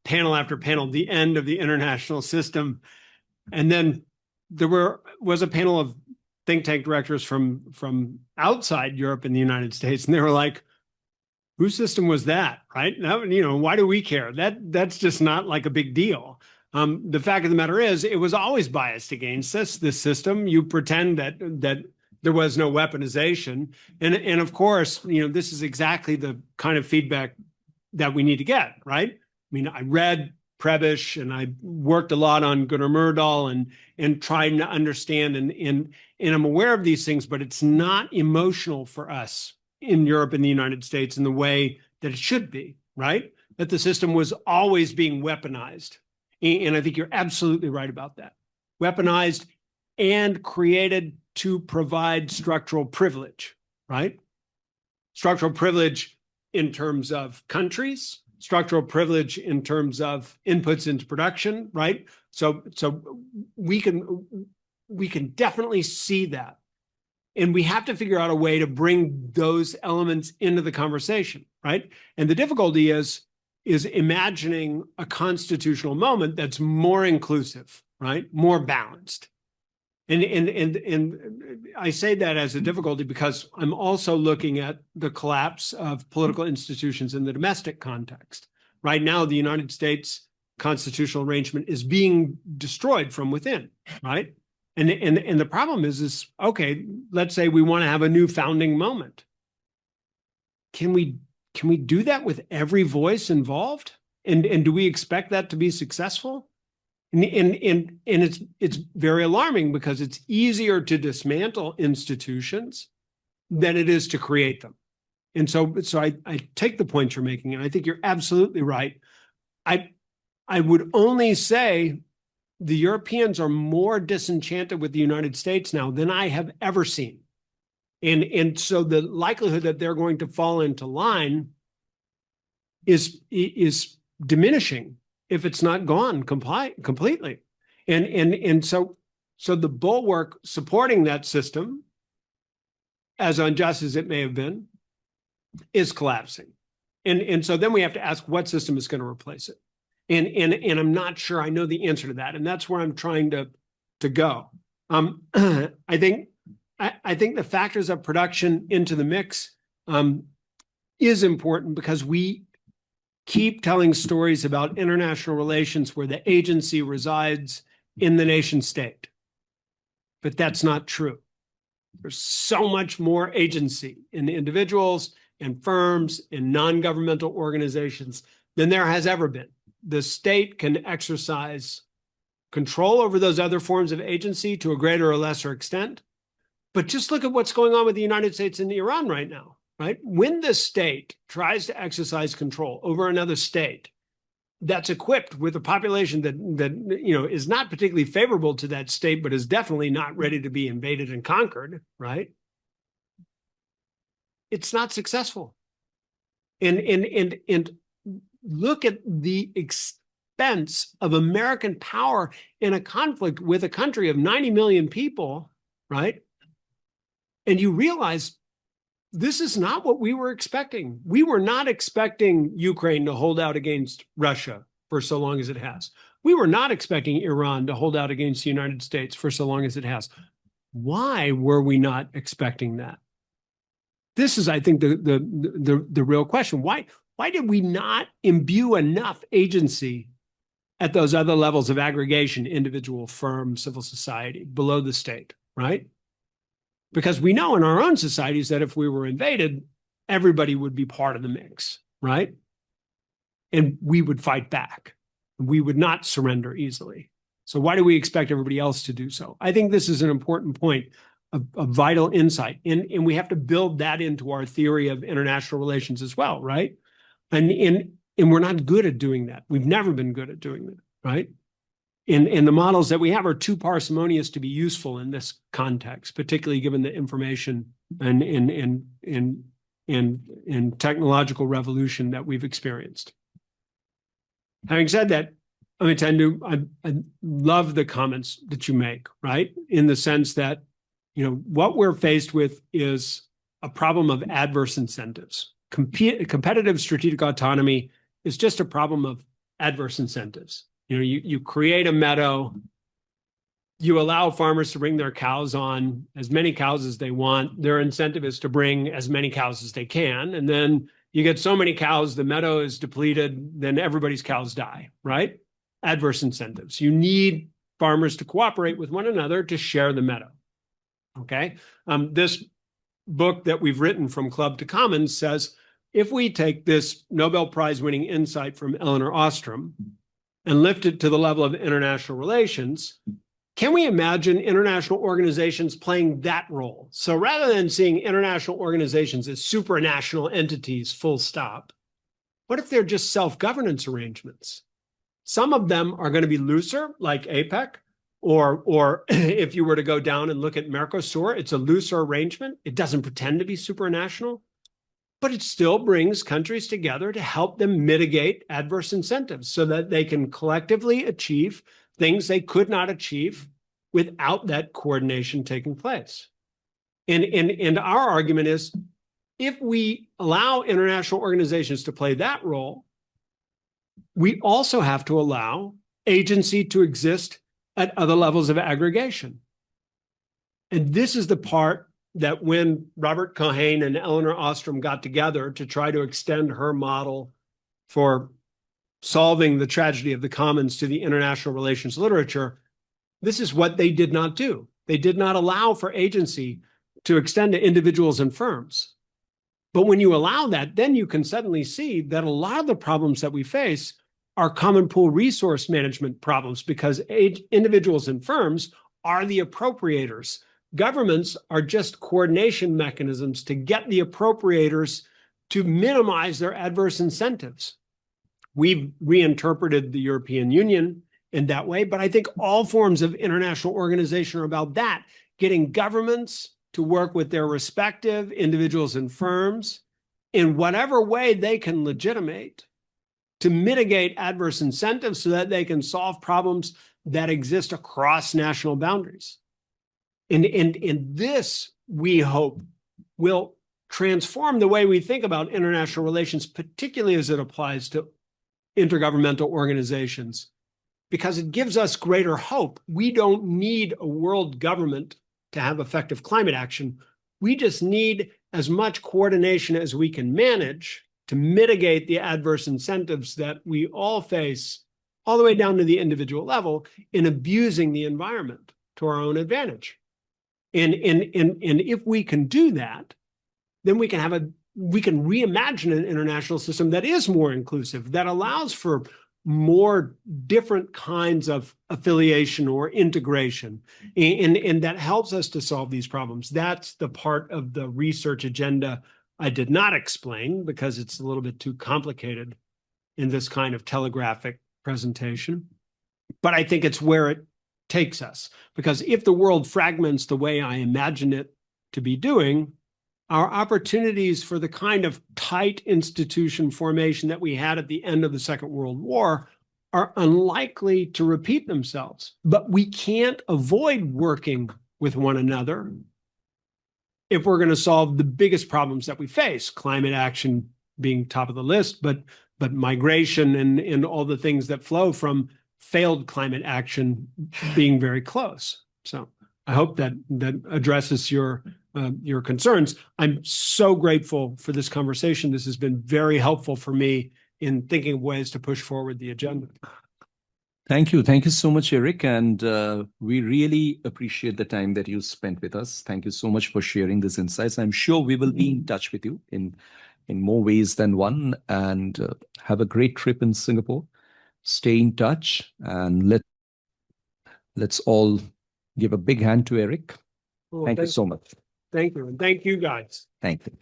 panel after panel, the end of the international system. And then there was a panel of think tank directors from outside Europe and the United States, and they were like, whose system was that, right? Now, why do we care? That's just not like a big deal. The fact of the matter is, it was always biased against this system. You pretend that there was no weaponization, and of course, this is exactly the kind of feedback that we need to get, right? I mean, I read Prebish and I worked a lot on Gunnar Myrdal and trying to understand, and I'm aware of these things, but it's not emotional for us in Europe and the United States in the way that it should be, right? That the system was always being weaponized. And I think you're absolutely right about that. Weaponized and created to provide structural privilege, right? Structural privilege in terms of countries, structural privilege in terms of inputs into production, right? So we can definitely see that. And we have to figure out a way to bring those elements into the conversation, right? And the difficulty is imagining a constitutional moment that's more inclusive, right? More balanced. And I say that as a difficulty because I'm also looking at the collapse of political institutions in the domestic context. Right now, the United States constitutional arrangement is being destroyed from within, right? And the problem is okay, let's say we want to have a new founding moment. Can we do that with every voice involved? And do we expect that to be successful? And it's very alarming because it's easier to dismantle institutions than it is to create them. And so I take the point you're making, and I think you're absolutely right. I would only say the Europeans are more disenchanted with the United States now than I have ever seen. And so the likelihood that they're going to fall into line is diminishing if it's not gone completely. And so the bulwark supporting that system as unjust as it may have been, is collapsing. And so then we have to ask what system is going to replace it. And I'm not sure I know the answer to that. And that's where I'm trying to go. I think the factors of production into the mix is important, because we keep telling stories about international relations where the agency resides in the nation state. But that's not true. There's so much more agency in individuals and firms and non-governmental organizations than there has ever been. The state can exercise control over those other forms of agency to a greater or lesser extent. But just look at what's going on with the United States and Iran right now, right? When the state tries to exercise control over another state that's equipped with a population that is not particularly favorable to that state, but is definitely not ready to be invaded and conquered, right? It's not successful. And look at the expense of American power in a conflict with a country of 90 million people, right? And you realize this is not what we were expecting. We were not expecting Ukraine to hold out against Russia for so long as it has. We were not expecting Iran to hold out against the United States for so long as it has. Why were we not expecting that? This is, I think, the real question. Why did we not imbue enough agency at those other levels of aggregation, individual, firm, civil society, below the state, right? Because we know in our own societies that if we were invaded, everybody would be part of the mix, right? And we would fight back. We would not surrender easily. So why do we expect everybody else to do so? I think this is an important point of vital insight. And we have to build that into our theory of international relations as well, right? And we're not good at doing that. We've never been good at doing that, right? And the models that we have are too parsimonious to be useful in this context, particularly given the information and technological revolution that we've experienced. Having said that, I love the comments that you make, right? In the sense that, what we're faced with is a problem of adverse incentives. Competitive strategic autonomy is just a problem of adverse incentives. You create a meadow, you allow farmers to bring their cows on, as many cows as they want. Their incentive is to bring as many cows as they can. And then you get so many cows, the meadow is depleted, then everybody's cows die, right? Adverse incentives. You need farmers to cooperate with one another to share the meadow, okay? This book that we've written, From Club to Commons, says, if we take this Nobel Prize winning insight from Elinor Ostrom and lift it to the level of international relations, can we imagine international organizations playing that role? So rather than seeing international organizations as supranational entities, full stop, what if they're just self-governance arrangements? Some of them are going to be looser, like APEC, or if you were to go down and look at Mercosur, it's a looser arrangement. It doesn't pretend to be supranational, but it still brings countries together to help them mitigate adverse incentives so that they can collectively achieve things they could not achieve without that coordination taking place. And our argument is, if we allow international organizations to play that role, we also have to allow agency to exist at other levels of aggregation. And this is the part that when Robert Cohen and Elinor Ostrom got together to try to extend her model for solving the tragedy of the commons to the international relations literature, this is what they did not do. They did not allow for agency to extend to individuals and firms. But when you allow that, then you can suddenly see that a lot of the problems that we face are common pool resource management problems, because individuals and firms are the appropriators. Governments are just coordination mechanisms to get the appropriators to minimize their adverse incentives. We've reinterpreted the European Union in that way, but I think all forms of international organization are about that, getting governments to work with their respective individuals and firms in whatever way they can legitimate to mitigate adverse incentives so that they can solve problems that exist across national boundaries. And this, we hope, will transform the way we think about international relations, particularly as it applies to intergovernmental organizations, because it gives us greater hope. We don't need a world government to have effective climate action. We just need as much coordination as we can manage to mitigate the adverse incentives that we all face, all the way down to the individual level, in abusing the environment to our own advantage. And if we can do that, then we can reimagine an international system that is more inclusive, that allows for more different kinds of affiliation or integration, and that helps us to solve these problems. That's the part of the research agenda I did not explain because it's a little bit too complicated in this kind of telegraphic presentation. But I think it's where it takes us, because if the world fragments the way I imagine it to be doing, our opportunities for the kind of tight institution formation that we had at the end of the Second World War are unlikely to repeat themselves. But we can't avoid working with one another if we're going to solve the biggest problems that we face, climate action being top of the list, but migration and all the things that flow from failed climate action being very close. So I hope that addresses your concerns. I'm so grateful for this conversation. This has been very helpful for me in thinking of ways to push forward the agenda. Thank you. Thank you so much, Eric. And we really appreciate the time that you spent with us. Thank you so much for sharing these insights. I'm sure we will be in touch with you in more ways than one. And have a great trip in Singapore. Stay in touch, and let's all give a big hand to Eric. Well, thank you so much. Thank you. And thank you, guys. Thank you.